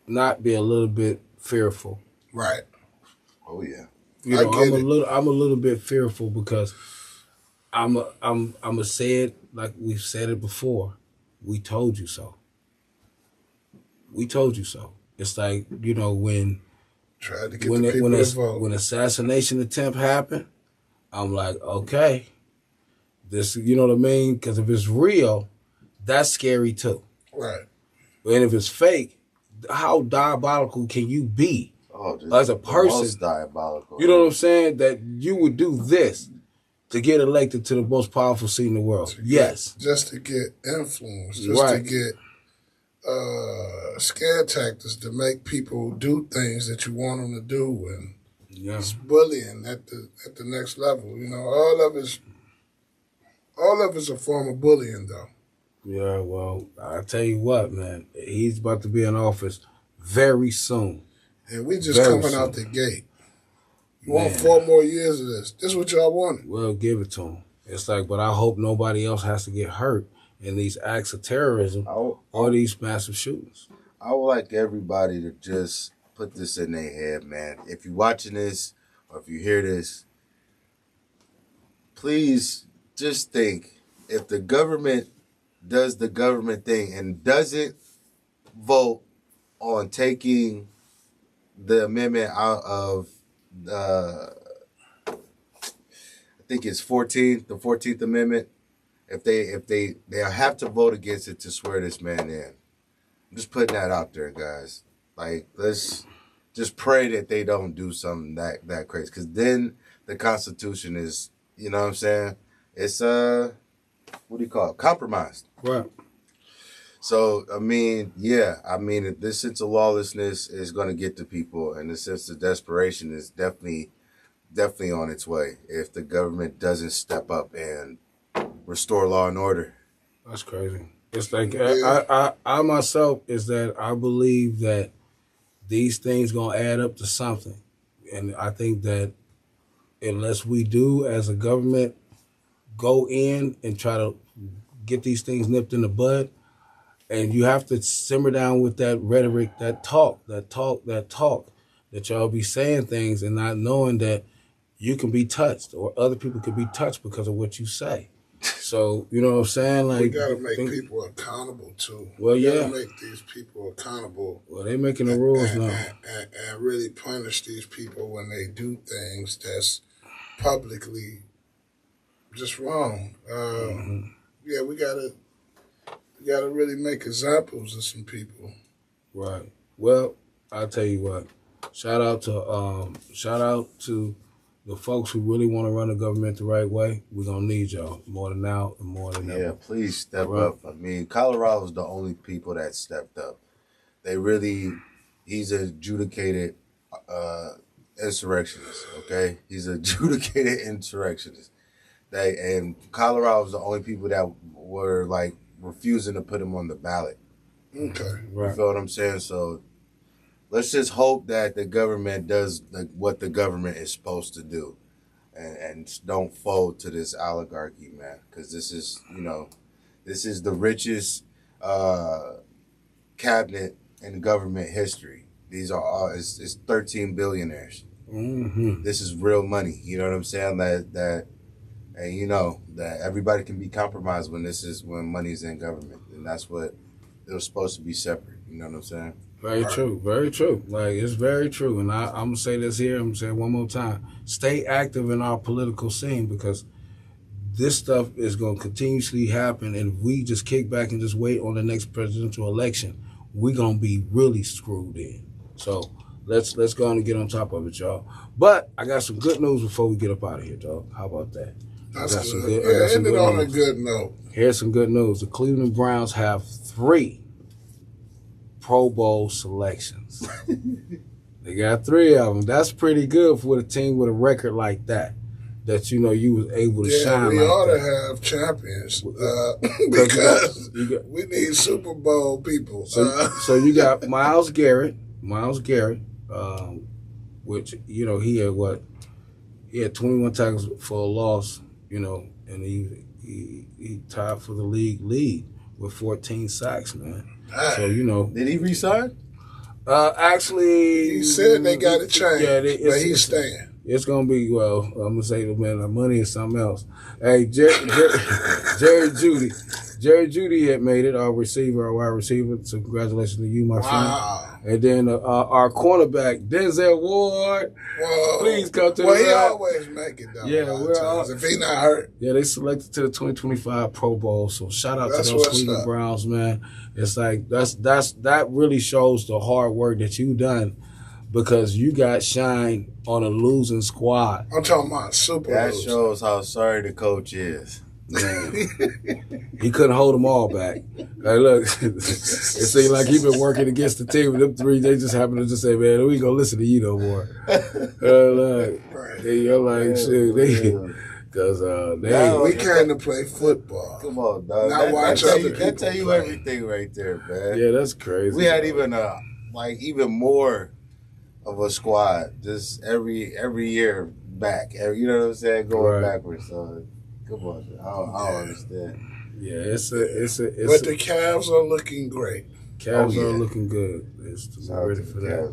not be a little bit fearful. Right. Oh yeah. I'm a little bit fearful because I'm a say it like we've said it before. We told you so. We told you so. It's like, when tried to get the people to vote. When assassination attempt happened, I'm like, okay, this, you know what I mean? Because if it's real, that's scary too. Right. And if it's fake, how diabolical can you be as a person? Most diabolical. You know what I'm saying? That you would do this to get elected to the most powerful seat in the world. Just to get influence. Just to get scare tactics to make people do things that you want them to do, and it's bullying at the next level. All of it's a form of bullying, though. Yeah, well, I tell you what, man, he's about to be in office very soon. And we just coming out the gate. You want 4 more years of this? This is what y'all wanted. Well, give it to him. It's like, but I hope nobody else has to get hurt in these acts of terrorism or these massive shootings. I would like everybody to just put this in their head, man. If you're watching this or if you hear this, please just think, if the government does the government thing and doesn't vote on taking the amendment out of I think it's the 14th Amendment, if they have to vote against it to swear this man in. I'm just putting that out there, guys. Like, let's just pray that they don't do something that crazy, because then the Constitution is, you know what I'm saying? It's what do you call it? Compromised. Right. So, this sense of lawlessness is going to get to people, and the sense of desperation is definitely on its way if the government doesn't step up and restore law and order. That's crazy. It's like, I myself, is that I believe that these things going to add up to something. And I think that unless we do, as a government, go in and try to get these things nipped in the bud, and you have to simmer down with that rhetoric, that talk, that y'all be saying things and not knowing that you can be touched or other people can be touched because of what you say. So, you know what I'm saying? Like, we got to make people accountable, too. Well, we got to make these people accountable. Well, they making the rules now. And really punish these people when they do things that's publicly just wrong. Yeah, we got to... You got to really make examples of some people. Right. Well, I'll tell you what. Shout out to the folks who really want to run the government the right way. We're gonna need y'all more than now and more than ever. Yeah, please step up. I mean, Colorado's the only people that stepped up. He's adjudicated insurrectionist. Okay, he's adjudicated insurrectionist. And Colorado's the only people that were like refusing to put him on the ballot. Okay, right. You feel what I'm saying? So let's just hope that the government does what the government is supposed to do, and don't fold to this oligarchy, man. Because this is the richest cabinet in government history. These are all it's 13 billionaires. Mm-hmm. This is real money. You know what I'm saying? That everybody can be compromised when money's in government, and that's what it was supposed to be separate. You know what I'm saying? Very true, very true. Like, it's very true. And I'm going to say this here, I'm going to say it one more time. Stay active in our political scene, because this stuff is going to continuously happen, and if we just kick back and just wait on the next presidential election, we're going to be really screwed in. So let's go on and get on top of it, y'all. But I got some good news before we get up out of here, dog. How about that? That's good. End it on a good note. Here's some good news. The Cleveland Browns have 3 Pro Bowl selections. They got 3 of them. That's pretty good for a team with a record like that. That you was able to shine. We like ought that. to have champions because we need Super Bowl people. So you got Myles Garrett, which he had what? He had 21 tackles for a loss, and he tied for the league lead with 14 sacks, man. So did he resign? Actually, he said they got to change. Yeah, but he's staying. It's gonna be I'm gonna say the man, the money is something else. Hey, Jerry Jeudy had made it, our wide receiver. So congratulations to you, my friend. And then our cornerback, Denzel Ward. Whoa. Please come to the he always make it, though. Yeah, if he not hurt. Yeah, they selected to the 2025 Pro Bowl. So shout out to those Cleveland Browns, man. It's like that really shows the hard work that you've done, because you got shine on a losing squad. I'm talking about super. That shows how sorry the coach is. Man. He couldn't hold them all back. Like, look, it seemed like he been working against the team. With them 3, they just happened to just say, man, we ain't gonna listen to you no more. Shit. Because we came to play football. Come on, dog. That tell you everything right there, man. Yeah, that's crazy. We had even more of a squad just every year back. You know what I'm saying? Going backwards. So come on, I don't understand. Yeah, it's a. But the Cavs are looking great. Cavs are looking good. Ready for that.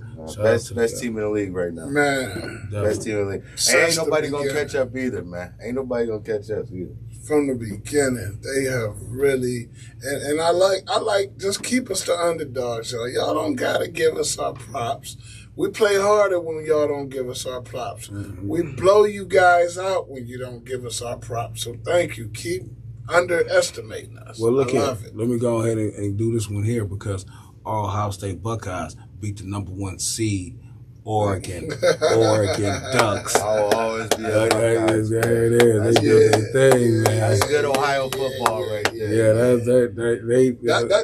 Best team in the league right now. Man. Best team in the league. Ain't nobody gonna catch up either, man. Ain't nobody gonna catch up either. From the beginning, they have really, and I like just keep us the underdogs, y'all. Y'all don't gotta give us our props. We play harder when y'all don't give us our props. Mm-hmm. We blow you guys out when you don't give us our props. So thank you. Keep underestimating us. Well, look here. Let me go ahead and do this one here, because our Ohio State Buckeyes beat the number 1 seed, Oregon Ducks. I'll always be a Buckeyes. There it is. They do their thing, man. That's good Ohio football right there. Yeah,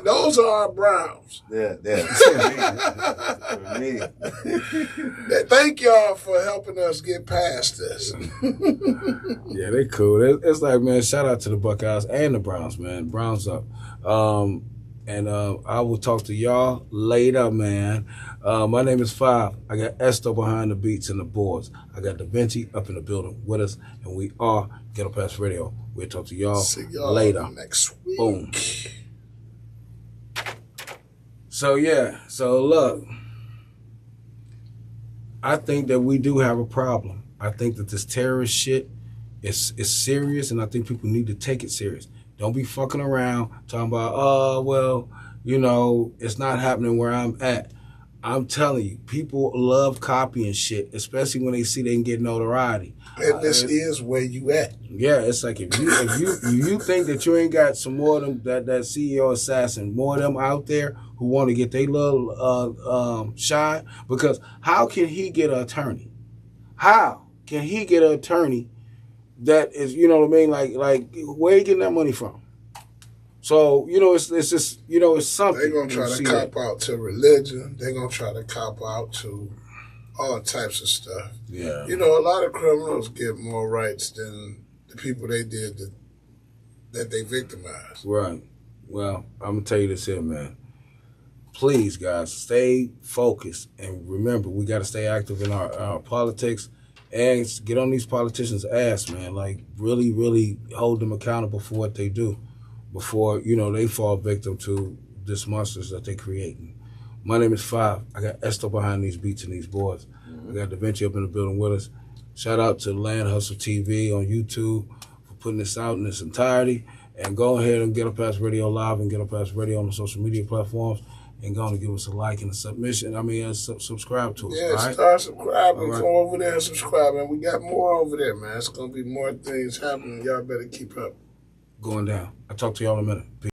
those are our Browns. Yeah. For me. Thank y'all for helping us get past this. Yeah, they cool. It's like, man, shout out to the Buckeyes and the Browns, man. Browns up. And I will talk to y'all later, man. My name is Five. I got Esto behind the beats and the boards. I got Da Vinci up in the building with us, and we are Ghetto Pass Radio. We'll talk to y'all, later. Next week. Boom. So look, I think that we do have a problem. I think that this terrorist shit is serious, and I think people need to take it serious. Don't be fucking around talking about, it's not happening where I'm at. I'm telling you, people love copying shit, especially when they see they can get notoriety. And this is where you at. Yeah, it's like if you think that you ain't got some more of them that CEO assassin, more of them out there who want to get their little shine, because how can he get an attorney? How can he get an attorney that is, you know what I mean? Like where you getting that money from? So, you know, it's just, you know, it's something. They're going to try to cop out to religion. They're going to try to cop out to all types of stuff. Yeah. You know, a lot of criminals get more rights than the people they did that they victimized. Right. Well, I'm going to tell you this here, man. Please, guys, stay focused. And remember, we got to stay active in our politics and get on these politicians' ass, man. Like, really, really hold them accountable for what they do before, you know, they fall victim to this monsters that they creating. My name is Five. I got Esther behind these beats and these boards. I got Da Vinci up in the building with us. Shout out to Land Hustle TV on YouTube for putting this out in its entirety. And go ahead and get up past Radio Live and get up past Radio on the social media platforms. And go on and give us a like and a submission. Subscribe to us. Yeah, right? start subscribing. Right. Go over there and subscribe. And we got more over there, man. It's going to be more things happening. Y'all better keep up. Going down. I'll talk to y'all in a minute. Peace.